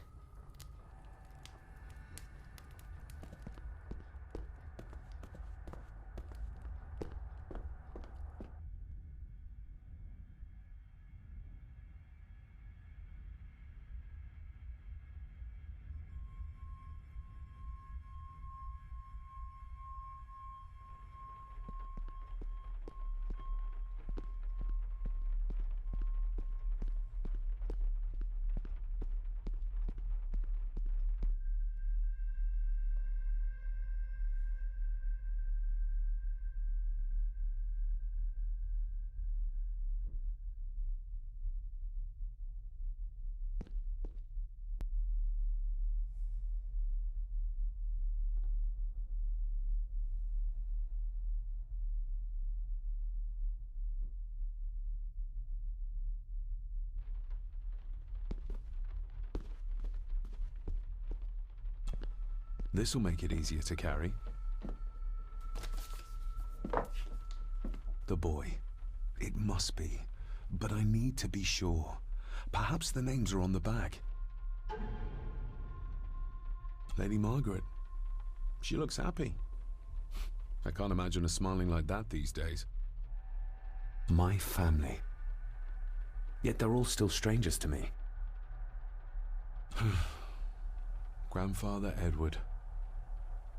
[SPEAKER 5] This'll make it easier to carry. The boy. It must be. But I need to be sure. Perhaps the names are on the back. Lady Margaret. She looks happy. I can't imagine her smiling like that these days. My family. Yet they're all still strangers to me. Grandfather Edward.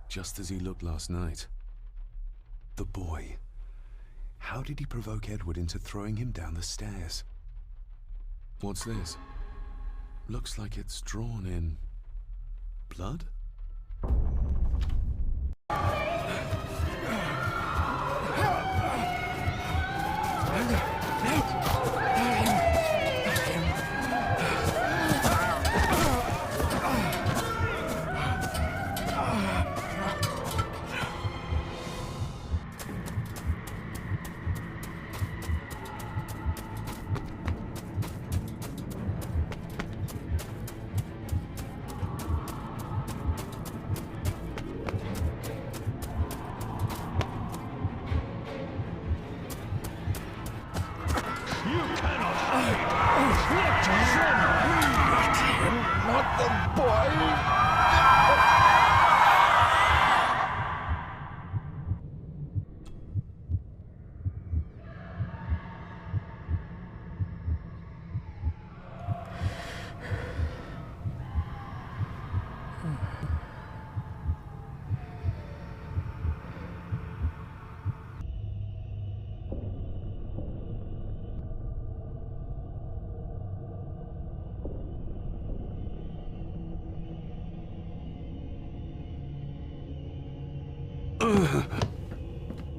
[SPEAKER 5] Just as he looked last night. The boy. How did he provoke Edward into throwing him down the stairs? What's this? Looks like it's drawn in blood?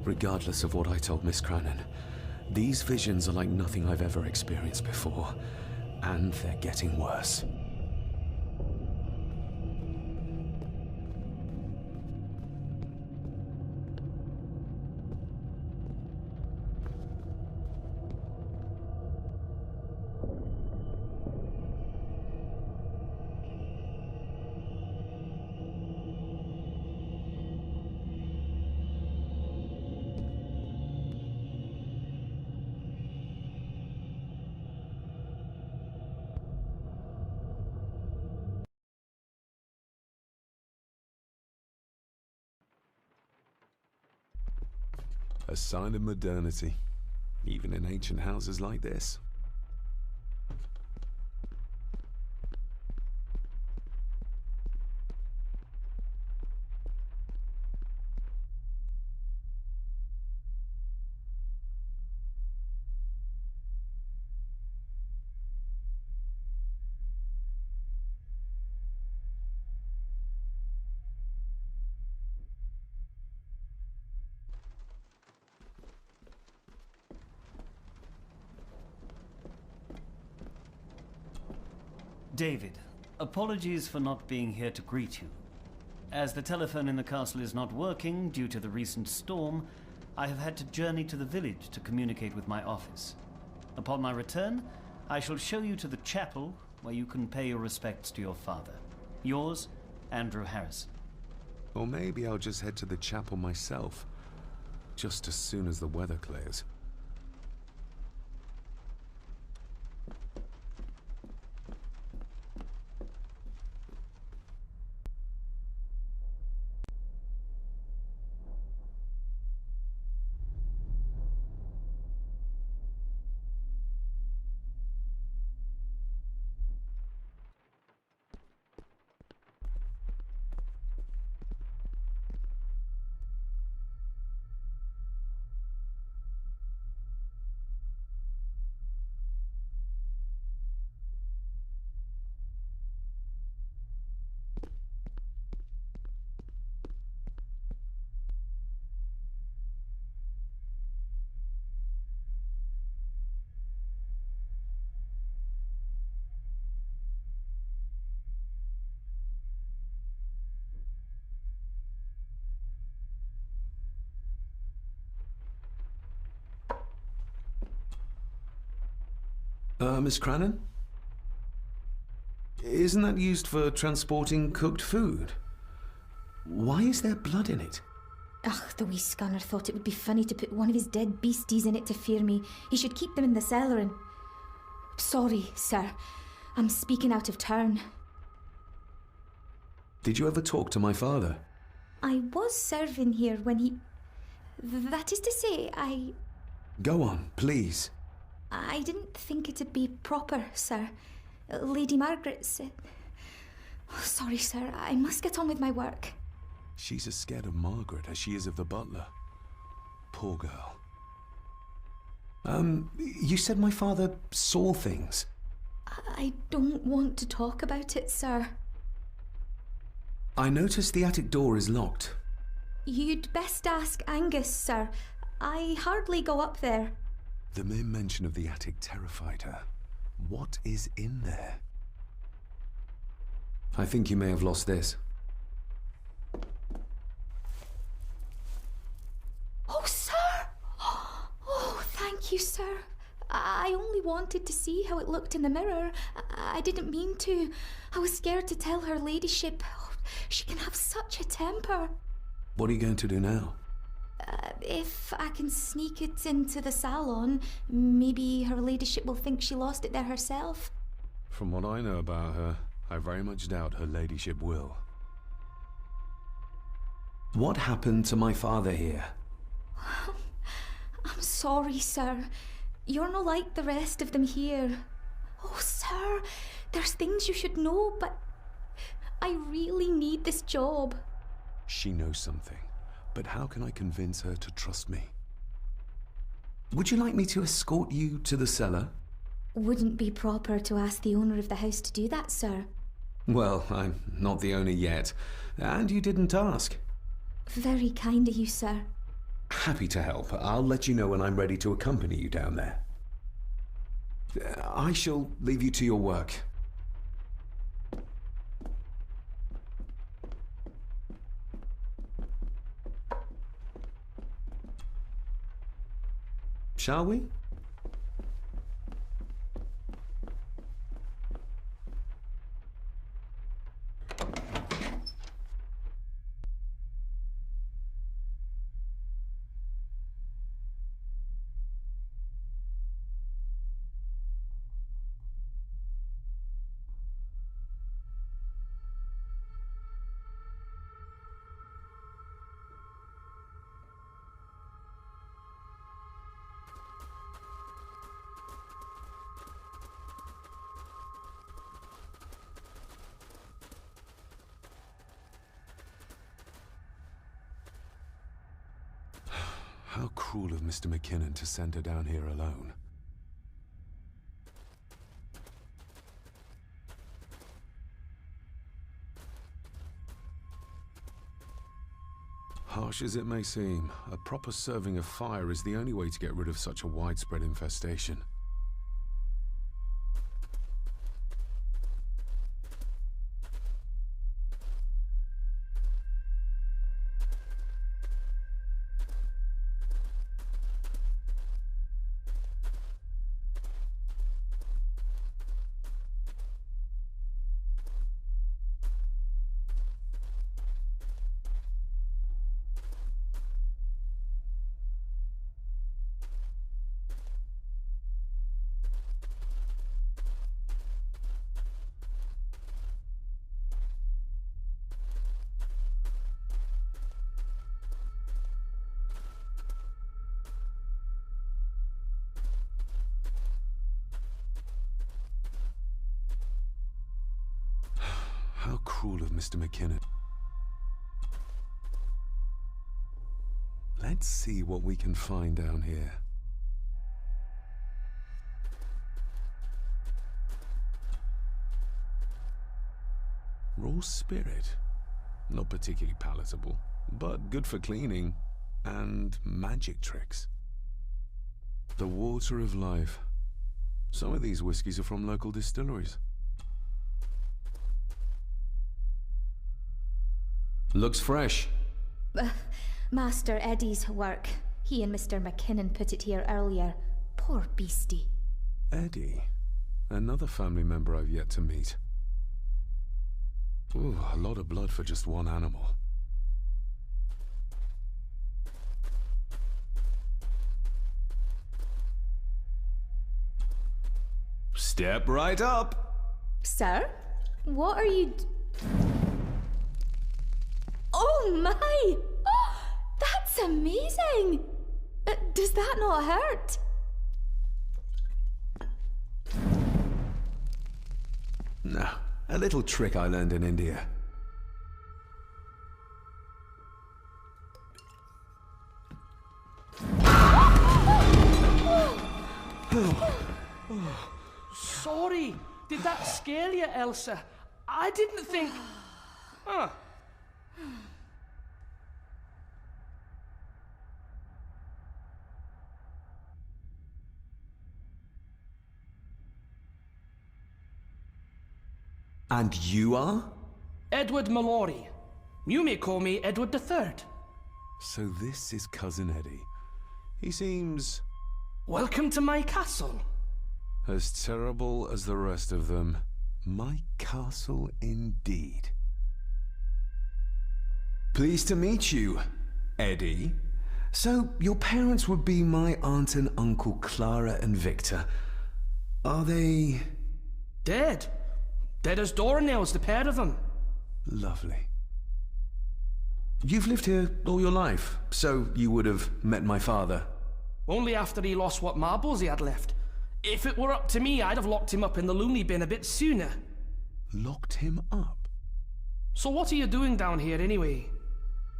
[SPEAKER 5] Regardless of what I told Miss Cranon, these visions are like nothing I've ever experienced before, and they're getting worse. A sign of modernity, even in ancient houses like this.
[SPEAKER 6] David, apologies for not being here to greet you. As the telephone in the castle is not working due to the recent storm, I have had to journey to the village to communicate with my office. Upon my return, I shall show you to the chapel where you can pay your respects to your father. Yours, Andrew Harrison.
[SPEAKER 5] Or maybe I'll just head to the chapel myself, just as soon as the weather clears. Miss Cranon? Isn't that used for transporting cooked food?
[SPEAKER 10] Why is there blood in it?
[SPEAKER 15] Ugh, the wee scunner thought it would be funny to put one of his dead beasties in it to fear me. He should keep them in the cellar and... Sorry, sir. I'm speaking out of turn.
[SPEAKER 10] Did you ever talk to my father?
[SPEAKER 15] I was serving here when he... That is to say,
[SPEAKER 10] Go on, please.
[SPEAKER 15] I didn't think it'd be proper, sir. Lady Margaret said... Oh, sorry, sir. I must get on with my work.
[SPEAKER 5] She's as scared of Margaret as she is of the butler. Poor girl.
[SPEAKER 10] You said my father saw things.
[SPEAKER 15] I don't want to talk about it, sir.
[SPEAKER 10] I noticed the attic door is locked.
[SPEAKER 15] You'd best ask Angus, sir. I hardly go up there.
[SPEAKER 5] The mere mention of the attic terrified her. What is in there?
[SPEAKER 10] I think you may have lost this.
[SPEAKER 15] Oh, sir! Oh, thank you, sir. I only wanted to see how it looked in the mirror. I didn't mean to. I was scared to tell her ladyship. Oh, she can have such a temper.
[SPEAKER 10] What are you going to do now?
[SPEAKER 15] If I can sneak it into the salon, maybe her ladyship will think she lost it there herself.
[SPEAKER 5] From what I know about her, I very much doubt her ladyship will.
[SPEAKER 10] What happened to my father here?
[SPEAKER 15] I'm sorry, sir. You're no like the rest of them here. Oh, sir, there's things you should know, but I really need this job.
[SPEAKER 5] She knows something, but how can I convince her to trust me?
[SPEAKER 10] Would you like me to escort you to the cellar?
[SPEAKER 15] Wouldn't be proper to ask the owner of the house to do that, sir.
[SPEAKER 10] Well, I'm not the owner yet, and you didn't ask.
[SPEAKER 15] Very kind of you, sir.
[SPEAKER 10] Happy to help. I'll let you know when I'm ready to accompany you down there. I shall leave you to your work. Shall we?
[SPEAKER 5] How cruel of Mr. McKinnon to send her down here alone. Harsh as it may seem, a proper serving of fire is the only way to get rid of such a widespread infestation. How cruel of Mr. McKinnon. Let's see what we can find down here. Raw spirit. Not particularly palatable, but good for cleaning. And magic tricks. The water of life. Some of these whiskies are from local distilleries.
[SPEAKER 10] Looks fresh.
[SPEAKER 15] Master Eddie's work. He and Mr. McKinnon put it here earlier. Poor beastie.
[SPEAKER 5] Eddie? Another family member I've yet to meet. Ooh, a lot of blood for just one animal.
[SPEAKER 8] Step right up.
[SPEAKER 15] Sir? What are you... Oh my! Oh, that's amazing! Does that not hurt?
[SPEAKER 10] No, a little trick I learned in India.
[SPEAKER 16] Sorry, did that scare you, Elsa? I didn't think... Huh.
[SPEAKER 10] And you are?
[SPEAKER 16] Edward Mallory. You may call me Edward III.
[SPEAKER 5] So this is Cousin Eddie. He seems...
[SPEAKER 16] Welcome to my castle.
[SPEAKER 5] as terrible as the rest of them. My castle indeed.
[SPEAKER 10] Pleased to meet you, Eddie. So, your parents would be my aunt and uncle Clara and Victor. Are they...
[SPEAKER 16] Dead. Dead as doornails, the pair of them.
[SPEAKER 10] Lovely. You've lived here all your life, so you would have met my father.
[SPEAKER 16] Only after he lost what marbles he had left. If it were up to me, I'd have locked him up in the loony bin a bit sooner.
[SPEAKER 5] Locked him up?
[SPEAKER 16] So what are you doing down here anyway?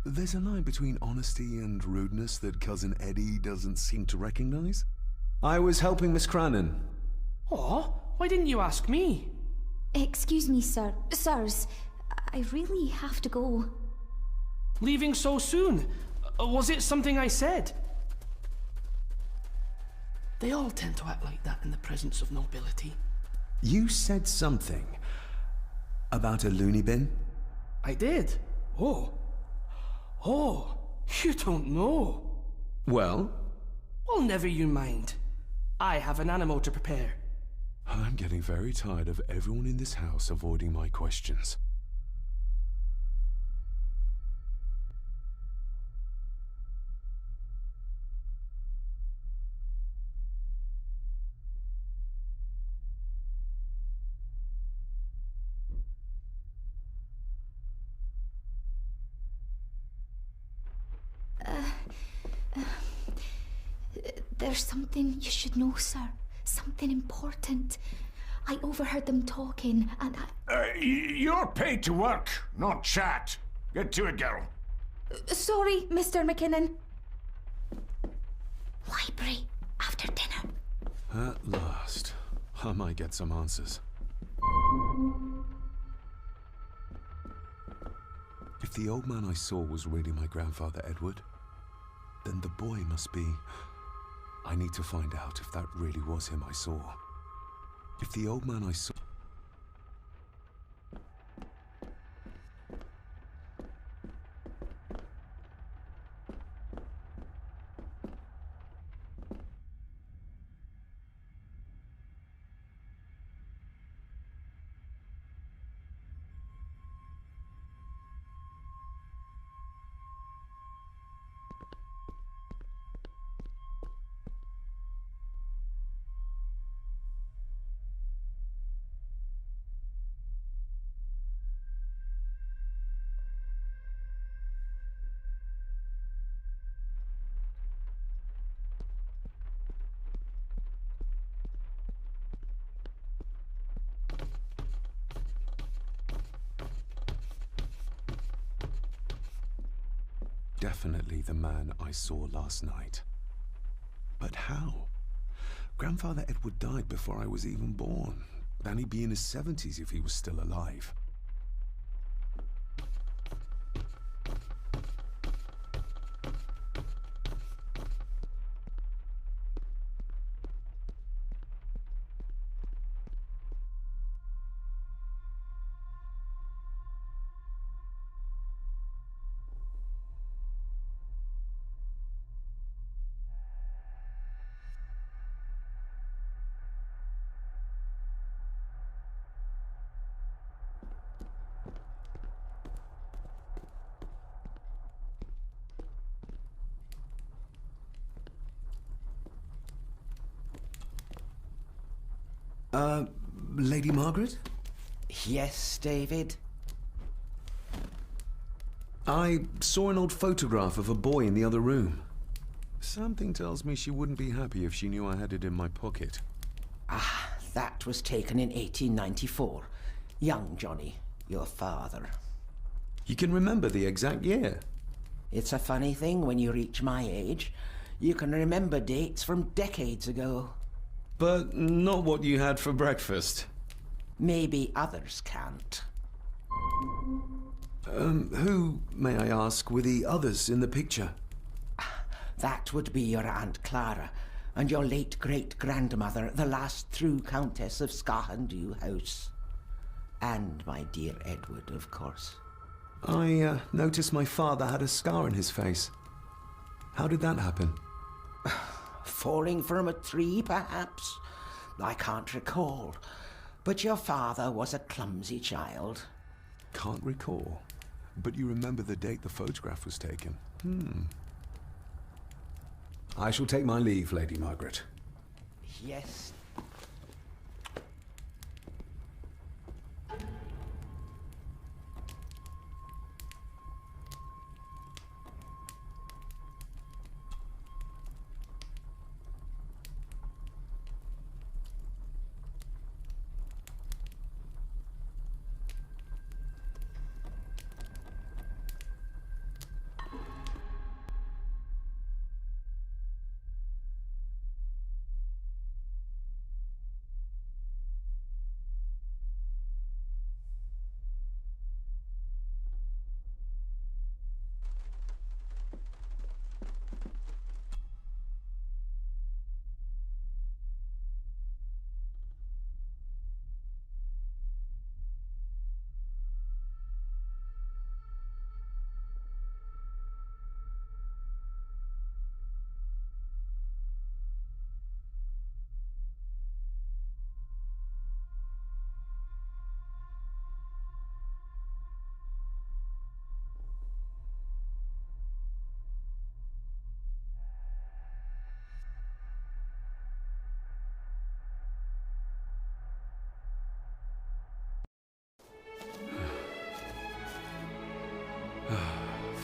[SPEAKER 5] There's a line between honesty and rudeness that Cousin Eddie doesn't seem to recognize.
[SPEAKER 10] I was helping Miss Cranon.
[SPEAKER 16] Oh, why didn't you ask me?
[SPEAKER 15] Excuse me, sir. Sirs, I really have to go.
[SPEAKER 16] Leaving so soon? Was it something I said? They all tend to act like that in the presence of nobility.
[SPEAKER 10] You said something about a loony bin?
[SPEAKER 16] I did. Oh, you don't know.
[SPEAKER 10] Well?
[SPEAKER 16] Well, never you mind. I have an animal to prepare.
[SPEAKER 5] I'm getting very tired of everyone in this house avoiding my questions.
[SPEAKER 15] There's something you should know, sir. Something important. I overheard them talking, and
[SPEAKER 2] You're paid to work, not chat. Get to it, girl.
[SPEAKER 15] Sorry, Mr. McKinnon. Library, after dinner.
[SPEAKER 5] At last. I might get some answers. If the old man I saw was really my grandfather Edward, then the boy must be... I need to find out if that really was him I saw. If the old man I saw... Definitely the man I saw last night. But how? Grandfather Edward died before I was even born. Then he'd be in his 70s if he was still alive.
[SPEAKER 8] Lady Margaret?
[SPEAKER 7] Yes, David?
[SPEAKER 5] I saw an old photograph of a boy in the other room. Something tells me she wouldn't be happy if she knew I had it in my pocket.
[SPEAKER 7] Ah, that was taken in 1894. Young Johnny, your father.
[SPEAKER 5] You can remember the exact year?
[SPEAKER 7] It's a funny thing when you reach my age. You can remember dates from decades ago.
[SPEAKER 5] But not what you had for breakfast.
[SPEAKER 7] Maybe others can't.
[SPEAKER 5] Who, may I ask, were the others in the picture?
[SPEAKER 7] That would be your Aunt Clara, and your late great-grandmother, the last true Countess of Scahandew House. And my dear Edward, of course.
[SPEAKER 5] I noticed my father had a scar on his face. How did that happen?
[SPEAKER 7] Falling from a tree, perhaps? I can't recall. But your father was a clumsy child.
[SPEAKER 5] Can't recall. But you remember the date the photograph was taken?
[SPEAKER 8] I shall take my leave, Lady Margaret.
[SPEAKER 7] Yes.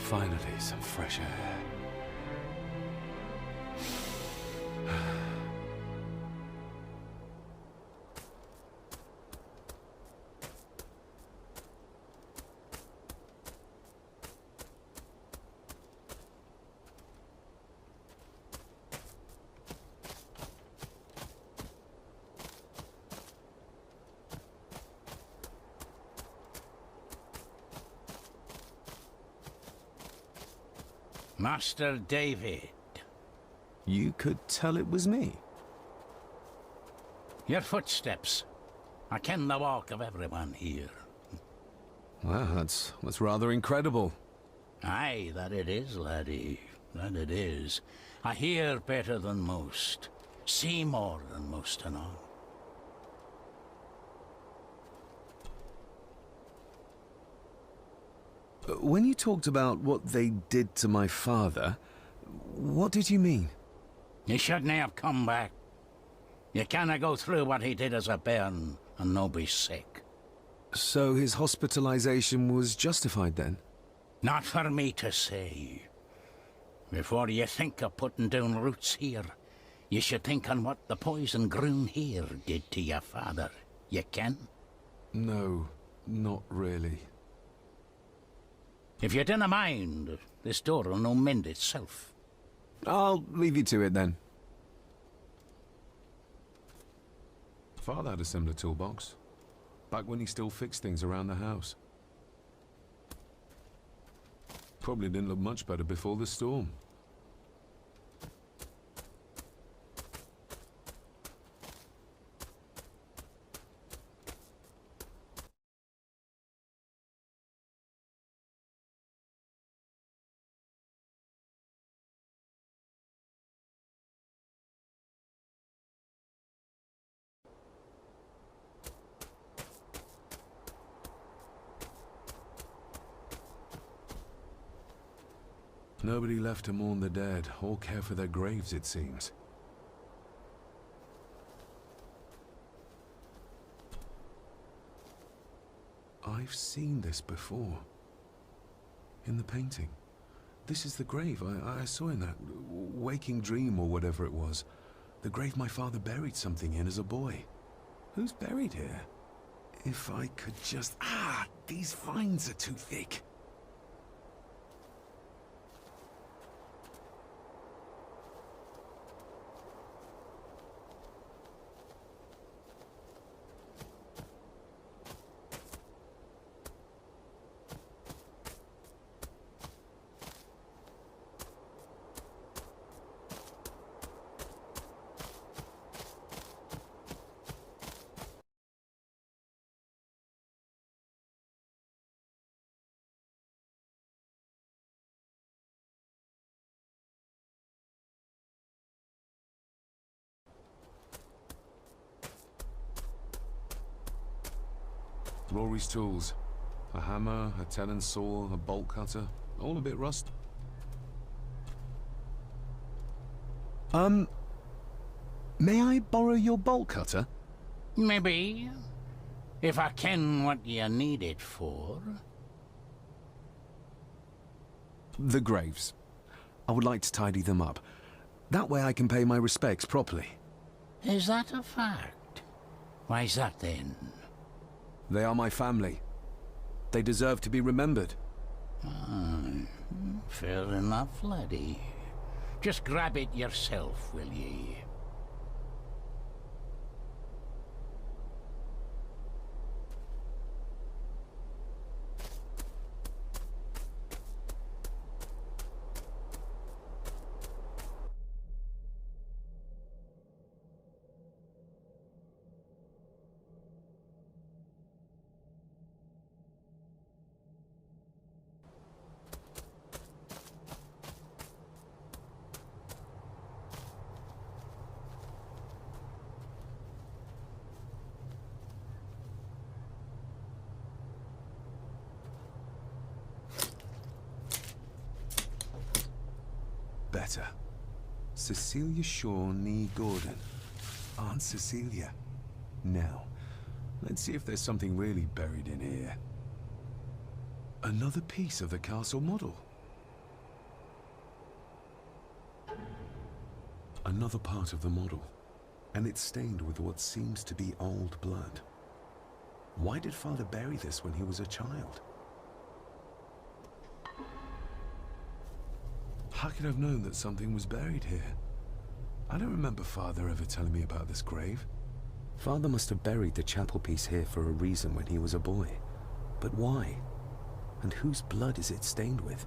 [SPEAKER 5] Finally, some fresh air.
[SPEAKER 3] Master David.
[SPEAKER 5] You could tell it was me.
[SPEAKER 3] Your footsteps. I ken the walk of everyone here.
[SPEAKER 5] Well, that's rather incredible.
[SPEAKER 3] Aye, that it is, laddie. That it is. I hear better than most. See more than most and all.
[SPEAKER 5] When you talked about what they did to my father, what did you mean?
[SPEAKER 3] You shouldn't have come back. You canna go through what he did as a bairn and no be sick.
[SPEAKER 5] So his hospitalization was justified then?
[SPEAKER 3] Not for me to say. Before you think of putting down roots here, you should think on what the poison grown here did to your father. You can?
[SPEAKER 5] No, not really.
[SPEAKER 3] If you dinna mind, this door will no mend itself.
[SPEAKER 5] I'll leave you to it then. Father had a similar toolbox, back when he still fixed things around the house. Probably didn't look much better before the storm. Nobody left to mourn the dead, or care for their graves, it seems. I've seen this before. In the painting. This is the grave I saw in that waking dream or whatever it was. The grave my father buried something in as a boy. Who's buried here? If I could just... these vines are too thick. Rory's tools. A hammer, a tenon saw, a bolt cutter. All a bit rust. May I borrow your bolt cutter?
[SPEAKER 3] Maybe. If I ken what you need it for.
[SPEAKER 5] The graves. I would like to tidy them up. That way I can pay my respects properly.
[SPEAKER 3] Is that a fact? Why's that then?
[SPEAKER 5] They are my family. They deserve to be remembered.
[SPEAKER 3] Fair enough, laddie. Just grab it yourself, will ye?
[SPEAKER 5] Better. Cecilia Shaw Nee Gordon. Aunt Cecilia. Now, let's see if there's something really buried in here. Another piece of the castle model. Another part of the model. And it's stained with what seems to be old blood. Why did Father bury this when he was a child? How could I have known that something was buried here? I don't remember Father ever telling me about this grave.
[SPEAKER 10] Father must have buried the chapel piece here for a reason when he was a boy. But why? And whose blood is it stained with?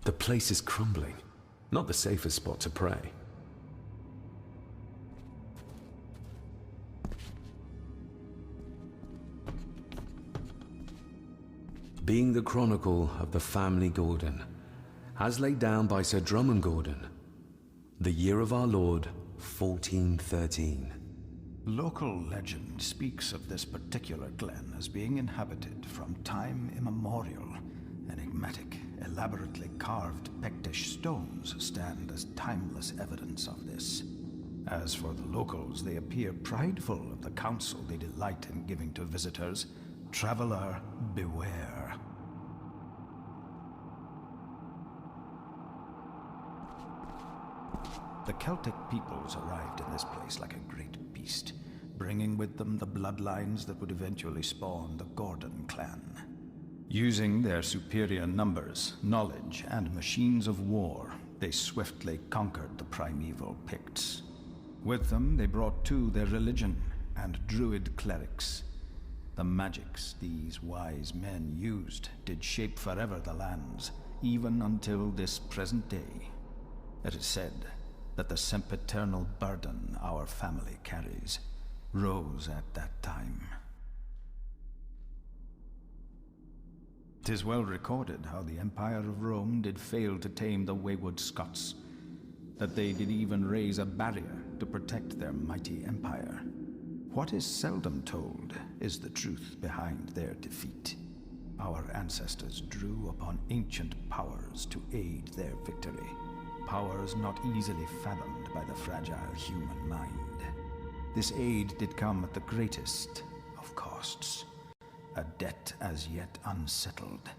[SPEAKER 10] The place is crumbling. Not the safest spot to pray. Being the chronicle of the family Gordon, as laid down by Sir Drummond Gordon, the year of our Lord, 1413.
[SPEAKER 14] Local legend speaks of this particular glen as being inhabited from time immemorial. Enigmatic, elaborately carved Pictish stones stand as timeless evidence of this. As for the locals, they appear prideful of the counsel they delight in giving to visitors. Traveler, beware. The Celtic peoples arrived in this place like a great beast, bringing with them the bloodlines that would eventually spawn the Gordon clan. Using their superior numbers, knowledge, and machines of war, they swiftly conquered the primeval Picts. With them, they brought too their religion, and druid clerics. The magics these wise men used did shape forever the lands, even until this present day. It is said that the sempiternal burden our family carries rose at that time. 'Tis well recorded how the Empire of Rome did fail to tame the wayward Scots, that they did even raise a barrier to protect their mighty empire. What is seldom told is the truth behind their defeat. Our ancestors drew upon ancient powers to aid their victory, powers not easily fathomed by the fragile human mind. This aid did come at the greatest of costs, a debt as yet unsettled,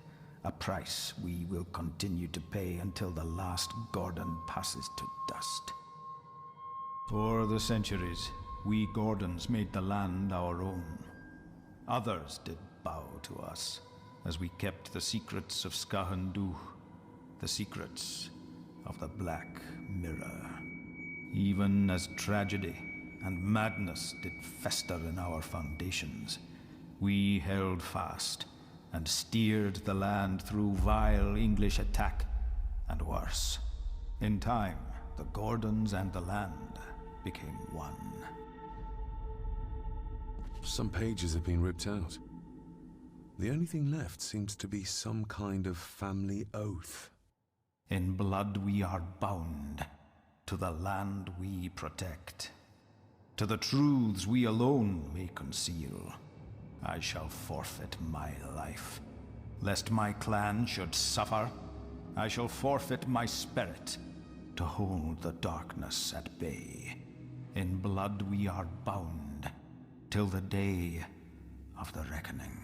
[SPEAKER 14] a price we will continue to pay until the last Gordon passes to dust. For the centuries, we Gordons made the land our own. Others did bow to us as we kept the secrets of Skahandu, the secrets of the Black Mirror. Even as tragedy and madness did fester in our foundations, we held fast and steered the land through vile English attack and worse. In time, the Gordons and the land became one.
[SPEAKER 5] Some pages have been ripped out. The only thing left seems to be some kind of family oath.
[SPEAKER 14] In blood we are bound to the land we protect, to the truths we alone may conceal. I shall forfeit my life. Lest my clan should suffer, I shall forfeit my spirit to hold the darkness at bay. In blood we are bound till the day of the reckoning.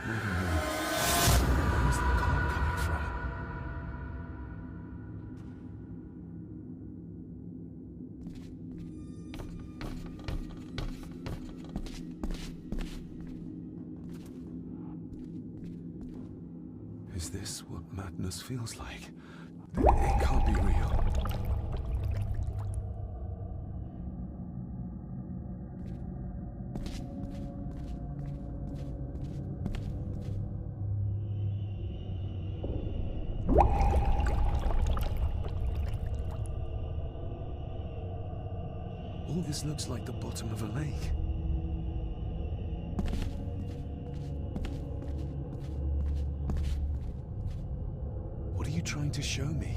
[SPEAKER 5] Where's the call coming from? Is this what madness feels like? It can't be real. All this looks like the bottom of a lake. What are you trying to show me?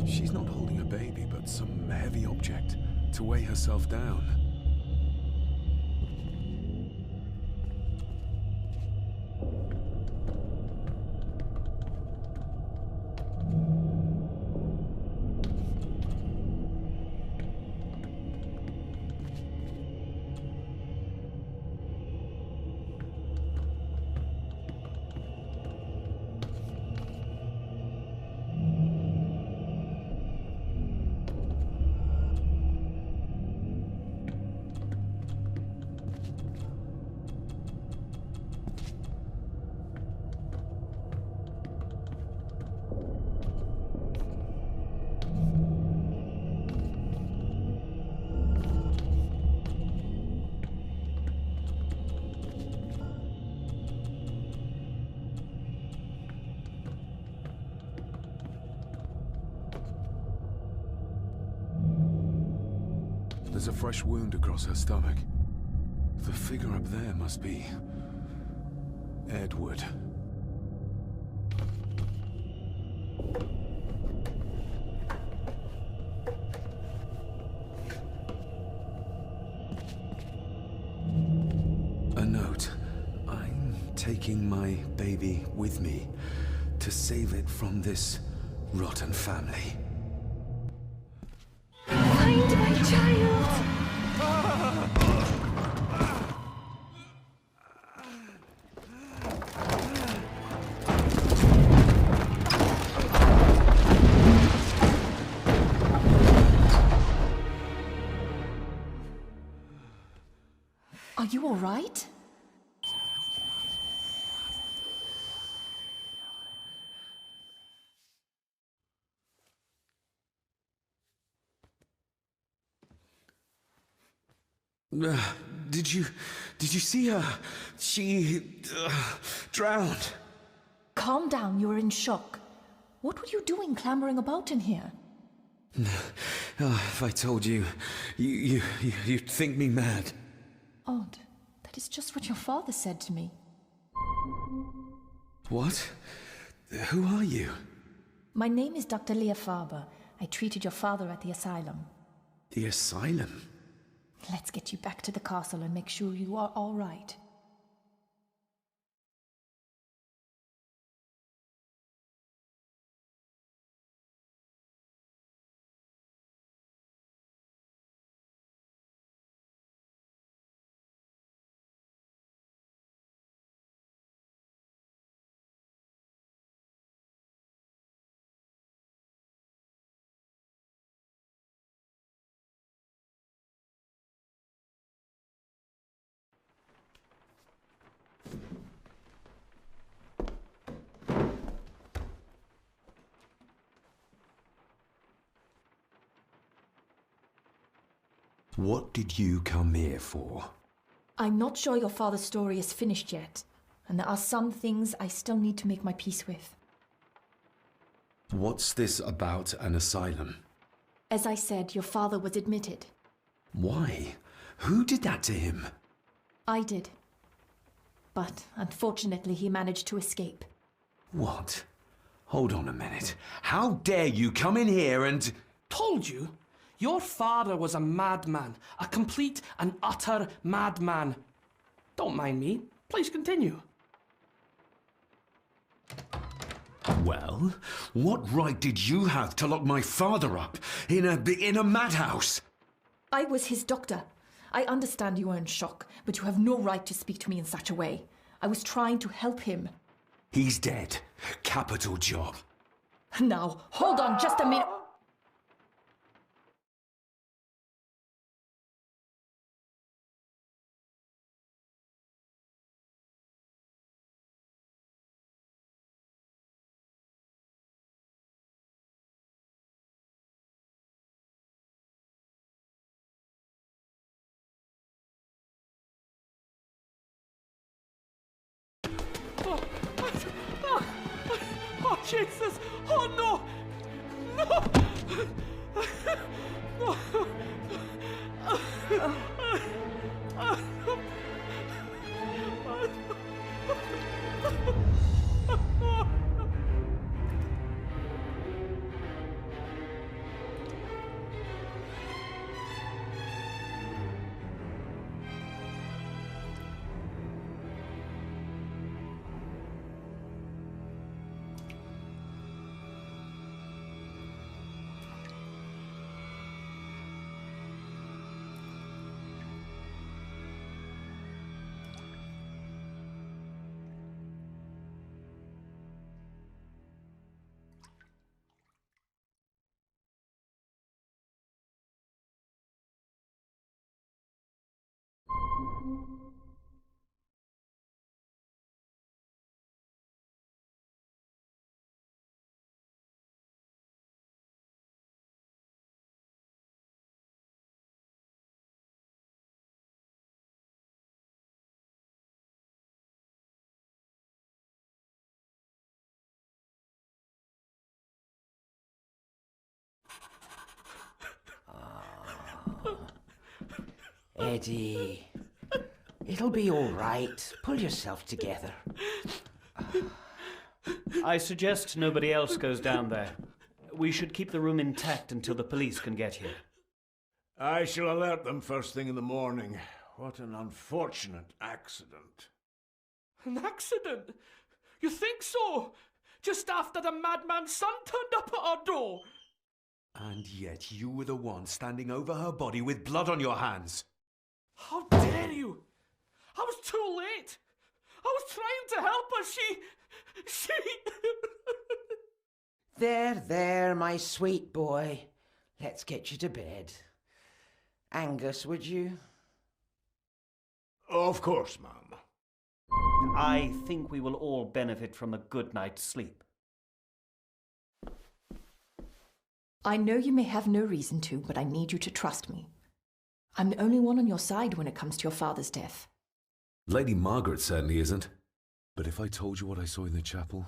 [SPEAKER 5] She's not holding a baby, but some heavy object to weigh herself down. There's a fresh wound across her stomach. The figure up there must be Edward. A note. I'm taking my baby with me to save it from this rotten family.
[SPEAKER 12] Find my child!
[SPEAKER 11] you all right?
[SPEAKER 10] Did you see her? She drowned.
[SPEAKER 11] Calm down, you're in shock. What were you doing clambering about in here?
[SPEAKER 10] If I told you, you'd think me mad.
[SPEAKER 11] Odd. That is just what your father said to me.
[SPEAKER 10] What? Who are you?
[SPEAKER 11] My name is Dr. Leah Farber. I treated your father at the asylum.
[SPEAKER 10] The asylum?
[SPEAKER 11] Let's get you back to the castle and make sure you are all right.
[SPEAKER 10] What did you come here for?
[SPEAKER 11] I'm not sure your father's story is finished yet, and there are some things I still need to make my peace with.
[SPEAKER 10] What's this about an asylum?
[SPEAKER 11] As I said, your father was admitted.
[SPEAKER 10] Why? Who did that to him?
[SPEAKER 11] I did. But unfortunately, he managed to escape.
[SPEAKER 10] What? Hold on a minute. How dare you come in here and...
[SPEAKER 16] Told you? Your father was a madman. A complete and utter madman. Don't mind me. Please continue.
[SPEAKER 10] Well, what right did you have to lock my father up in a madhouse?
[SPEAKER 11] I was his doctor. I understand you are in shock, but you have no right to speak to me in such a way. I was trying to help him.
[SPEAKER 10] He's dead. Capital job.
[SPEAKER 11] Now, hold on just a minute.
[SPEAKER 16] Oh, Jesus! Oh, no! No!
[SPEAKER 7] Eddie, it'll be all right. Pull yourself together.
[SPEAKER 6] I suggest nobody else goes down there. We should keep the room intact until the police can get here.
[SPEAKER 2] I shall alert them first thing in the morning. What an unfortunate accident.
[SPEAKER 16] An accident? You think so? Just after the madman's son turned up at our door?
[SPEAKER 10] And yet you were the one standing over her body with blood on your hands.
[SPEAKER 16] How dare you? I was too late. I was trying to help her. She...
[SPEAKER 7] There, my sweet boy. Let's get you to bed. Angus, would you?
[SPEAKER 9] Of course, ma'am.
[SPEAKER 6] I think we will all benefit from a good night's sleep.
[SPEAKER 11] I know you may have no reason to, but I need you to trust me. I'm the only one on your side when it comes to your father's death.
[SPEAKER 5] Lady Margaret certainly isn't. But if I told you what I saw in the chapel,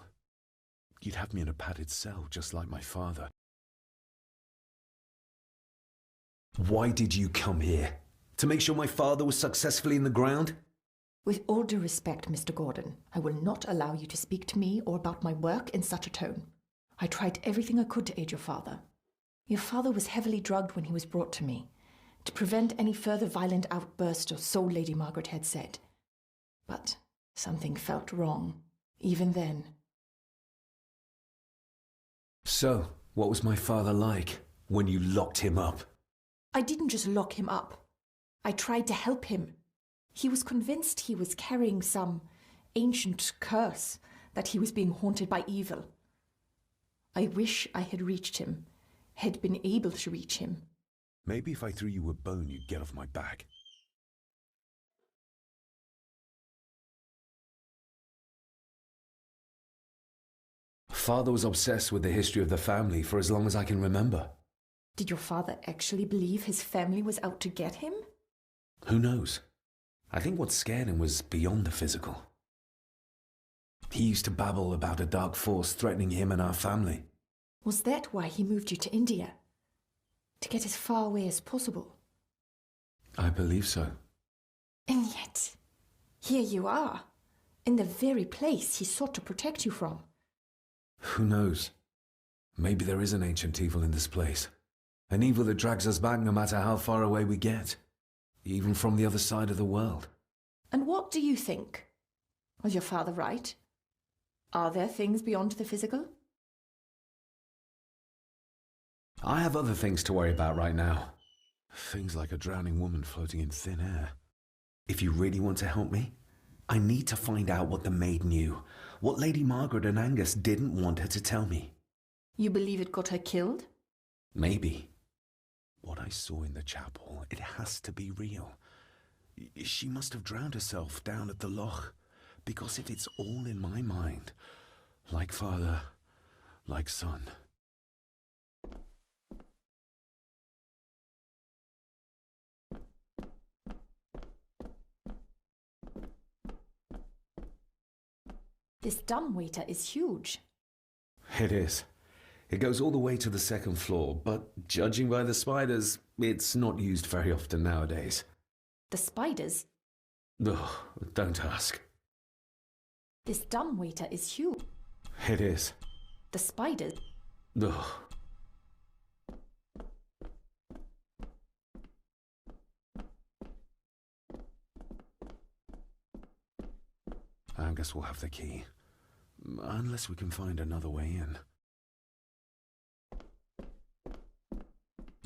[SPEAKER 5] you'd have me in a padded cell, just like my father.
[SPEAKER 10] Why did you come here? To make sure my father was successfully in the ground?
[SPEAKER 11] With all due respect, Mr. Gordon, I will not allow you to speak to me or about my work in such a tone. I tried everything I could to aid your father. Your father was heavily drugged when he was brought to me, to prevent any further violent outburst, or so Lady Margaret had said. But something felt wrong, even then.
[SPEAKER 10] So, what was my father like when you locked him up?
[SPEAKER 11] I didn't just lock him up. I tried to help him. He was convinced he was carrying some ancient curse, that he was being haunted by evil. I wish I had reached him, had been able to reach him.
[SPEAKER 5] Maybe if I threw you a bone, you'd get off my back.
[SPEAKER 10] Father was obsessed with the history of the family for as long as I can remember.
[SPEAKER 11] Did your father actually believe his family was out to get him?
[SPEAKER 10] Who knows? I think what scared him was beyond the physical. He used to babble about a dark force threatening him and our family.
[SPEAKER 11] Was that why he moved you to India? To get as far away as possible?
[SPEAKER 10] I believe so.
[SPEAKER 11] And yet, here you are, in the very place he sought to protect you from.
[SPEAKER 10] Who knows? Maybe there is an ancient evil in this place. An evil that drags us back no matter how far away we get. Even from the other side of the world.
[SPEAKER 11] And what do you think? Was your father right? Are there things beyond the physical?
[SPEAKER 10] I have other things to worry about right now.
[SPEAKER 5] Things like a drowning woman floating in thin air.
[SPEAKER 10] If you really want to help me, I need to find out what the maid knew. What Lady Margaret and Angus didn't want her to tell me.
[SPEAKER 11] You believe it got her killed?
[SPEAKER 10] Maybe.
[SPEAKER 5] What I saw in the chapel, it has to be real. She must have drowned herself down at the loch, because if it's all in my mind, like father, like son.
[SPEAKER 11] This dumbwaiter is huge.
[SPEAKER 10] It is. It goes all the way to the second floor, but judging by the spiders, it's not used very often nowadays.
[SPEAKER 11] The spiders?
[SPEAKER 10] Ugh, don't ask.
[SPEAKER 11] This dumbwaiter is huge.
[SPEAKER 10] It is.
[SPEAKER 11] The spiders?
[SPEAKER 10] Ugh.
[SPEAKER 5] Angus will have the key. Unless we can find another way in.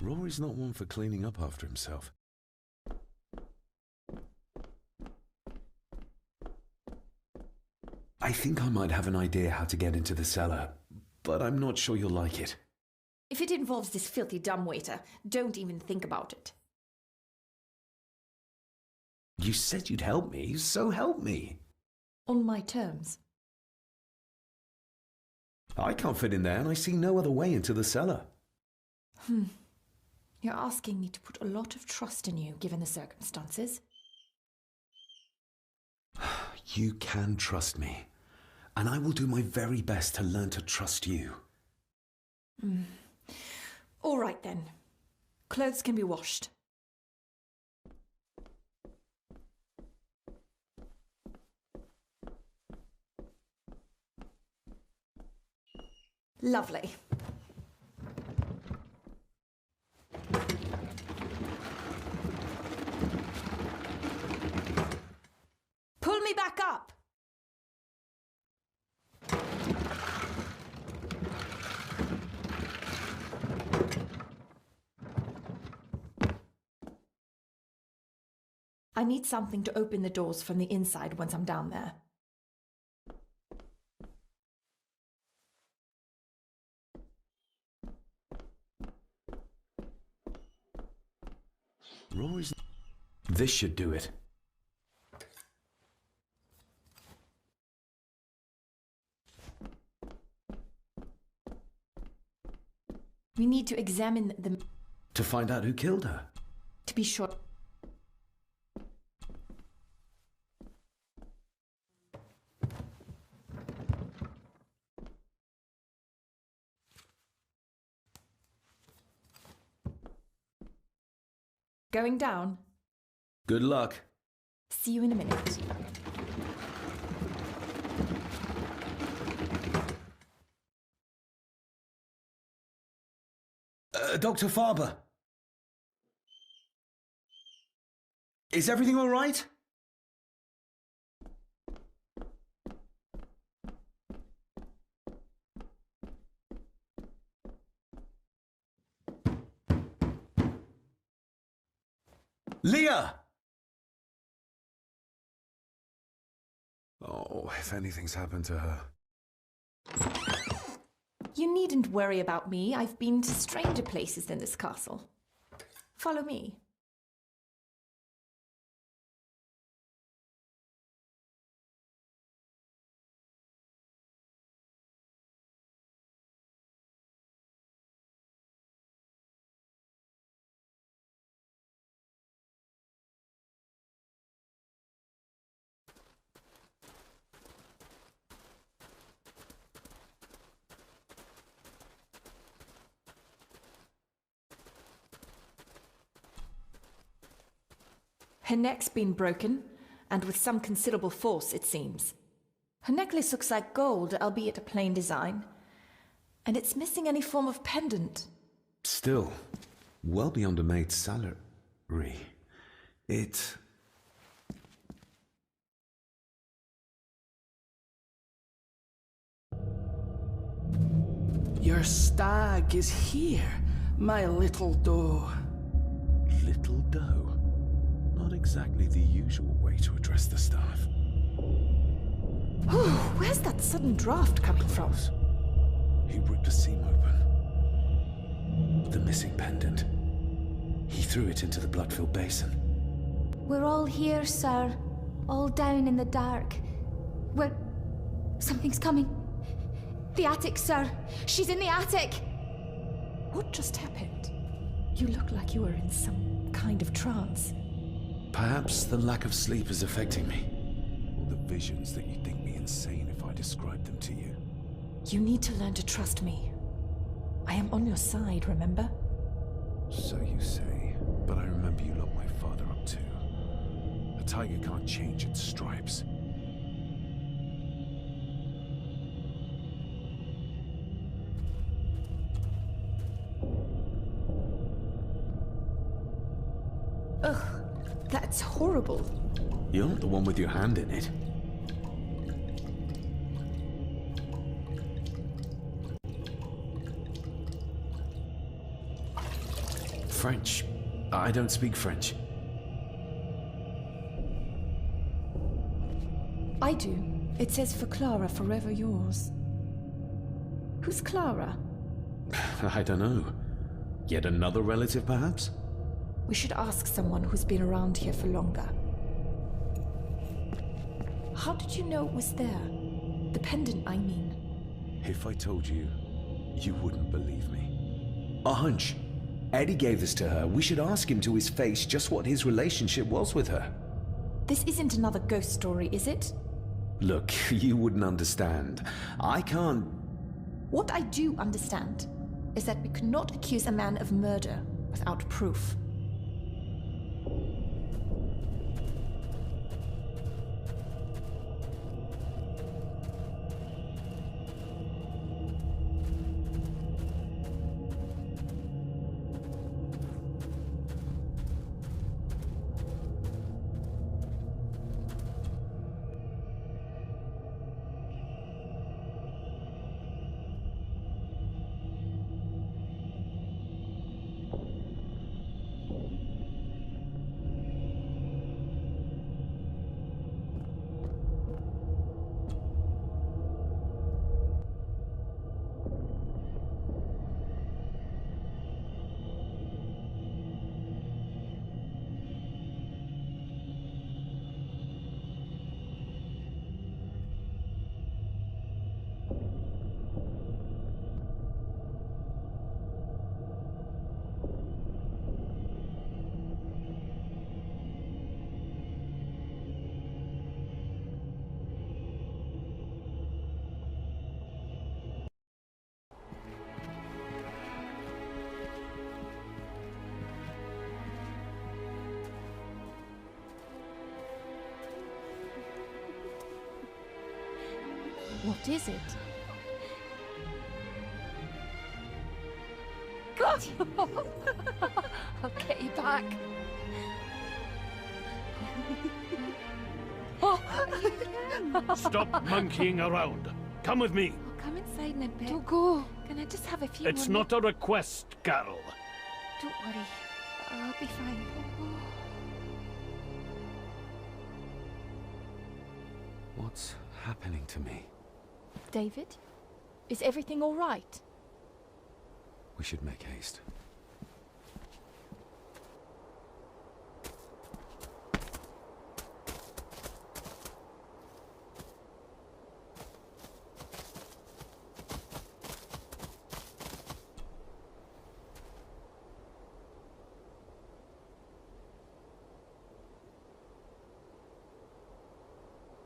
[SPEAKER 5] Rory's not one for cleaning up after himself.
[SPEAKER 10] I think I might have an idea how to get into the cellar, but I'm not sure you'll like it.
[SPEAKER 11] If it involves this filthy dumbwaiter, don't even think about it.
[SPEAKER 10] You said you'd help me, so help me.
[SPEAKER 11] On my terms.
[SPEAKER 10] I can't fit in there, and I see no other way into the cellar.
[SPEAKER 11] You're asking me to put a lot of trust in you, given the circumstances.
[SPEAKER 10] You can trust me, and I will do my very best to learn to trust you.
[SPEAKER 11] All right then. Clothes can be washed. Lovely. Pull me back up! I need something to open the doors from the inside once I'm down there.
[SPEAKER 10] Rory's... This should do it.
[SPEAKER 11] We need to examine the...
[SPEAKER 10] To find out who killed her?
[SPEAKER 11] To be sure. Going down.
[SPEAKER 10] Good luck.
[SPEAKER 11] See you in a minute.
[SPEAKER 10] Dr. Farber. Is everything all right? Leah!
[SPEAKER 5] Oh, if anything's happened to her.
[SPEAKER 11] You needn't worry about me. I've been to stranger places than this castle. Follow me. Her neck's been broken, and with some considerable force, it seems. Her necklace looks like gold, albeit a plain design. And it's missing any form of pendant.
[SPEAKER 10] Still, well beyond a maid's salary. It...
[SPEAKER 16] Your stag is here, my little doe.
[SPEAKER 5] Little doe? Not exactly the usual way to address the staff.
[SPEAKER 11] Where's that sudden draft coming from?
[SPEAKER 5] He ripped a seam open.
[SPEAKER 10] The missing pendant. He threw it into the blood-filled basin.
[SPEAKER 15] We're all here, sir. All down in the dark. Something's coming. The attic, sir. She's in the attic.
[SPEAKER 11] What just happened? You look like you were in some kind of trance.
[SPEAKER 10] Perhaps the lack of sleep is affecting me.
[SPEAKER 5] Or the visions that you'd think me insane if I described them to you.
[SPEAKER 11] You need to learn to trust me. I am on your side, remember?
[SPEAKER 5] So you say, but I remember you locked my father up too. A tiger can't change its stripes.
[SPEAKER 11] Ugh, that's horrible.
[SPEAKER 10] You're not the one with your hand in it. French. I don't speak French.
[SPEAKER 11] I do. It says for Clara, forever yours. Who's Clara?
[SPEAKER 10] I don't know. Yet another relative, perhaps?
[SPEAKER 11] We should ask someone who's been around here for longer. How did you know it was there? The pendant, I mean.
[SPEAKER 5] If I told you, you wouldn't believe me.
[SPEAKER 10] A hunch. Eddie gave this to her. We should ask him to his face just what his relationship was with her.
[SPEAKER 11] This isn't another ghost story, is it?
[SPEAKER 10] Look, you wouldn't understand. I can't...
[SPEAKER 11] What I do understand is that we cannot accuse a man of murder without proof. What is it?
[SPEAKER 12] I'll get you back.
[SPEAKER 17] Stop monkeying around. Come with me.
[SPEAKER 11] I'll come inside in a bit.
[SPEAKER 12] Don't go.
[SPEAKER 11] Can I just have a few
[SPEAKER 17] It's
[SPEAKER 11] more
[SPEAKER 17] not a request, Carol.
[SPEAKER 11] Don't worry. I'll be fine.
[SPEAKER 5] What's happening to me?
[SPEAKER 11] David? Is everything all right?
[SPEAKER 5] We should make haste.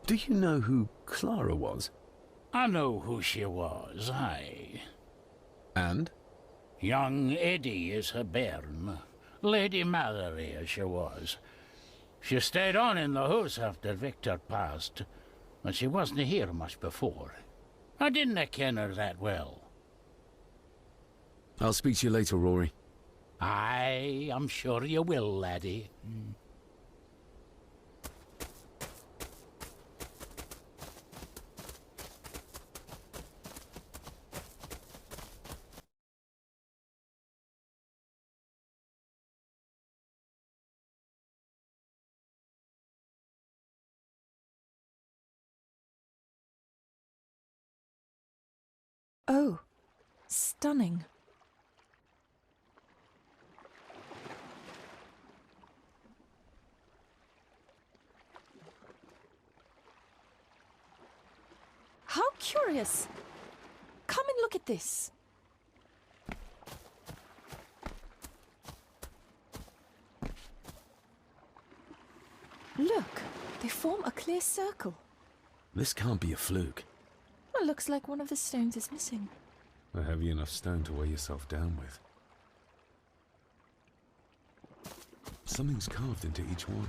[SPEAKER 10] Do you know who Clara was?
[SPEAKER 3] I know who she was, aye.
[SPEAKER 5] And?
[SPEAKER 3] Young Eddie is her bairn. Lady Mallory, as she was. She stayed on in the house after Victor passed, but she wasn't here much before. I didn't ken her that well.
[SPEAKER 5] I'll speak to you later, Rory.
[SPEAKER 3] Aye, I'm sure you will, laddie.
[SPEAKER 11] Oh, stunning. How curious. Come and look at this. Look, they form a clear circle.
[SPEAKER 5] This can't be a fluke.
[SPEAKER 11] Well, looks like one of the stones is missing.
[SPEAKER 5] A heavy enough stone to weigh yourself down with. Something's carved into each one.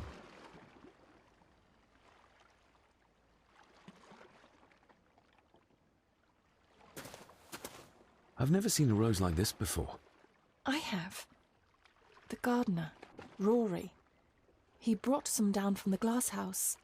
[SPEAKER 5] I've never seen a rose like this before.
[SPEAKER 11] I have. The gardener, Rory. He brought some down from the glass house.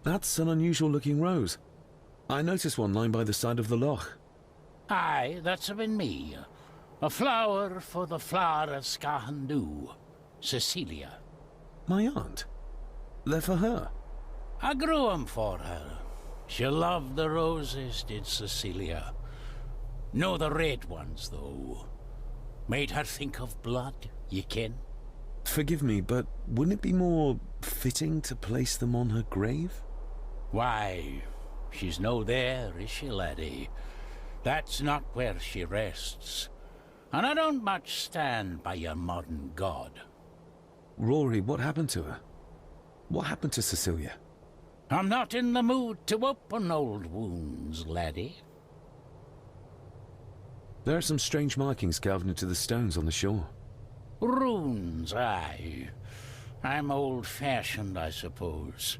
[SPEAKER 5] That's an unusual looking rose. I noticed one lying by the side of the loch.
[SPEAKER 3] Aye, that's been me. A flower for the flower of Scahandu, Cecilia.
[SPEAKER 5] My aunt? They're for her?
[SPEAKER 3] I grew 'em for her. She loved the roses, did Cecilia. No the red ones, though. Made her think of blood, ye ken.
[SPEAKER 5] Forgive me, but wouldn't it be more fitting to place them on her grave?
[SPEAKER 3] Why, she's no there, is she, laddie? That's not where she rests. And I don't much stand by your modern god.
[SPEAKER 5] Rory, what happened to her? What happened to Cecilia?
[SPEAKER 3] I'm not in the mood to open old wounds, laddie.
[SPEAKER 5] There are some strange markings carved into the stones on the shore.
[SPEAKER 3] Runes, aye. I'm old-fashioned, I suppose.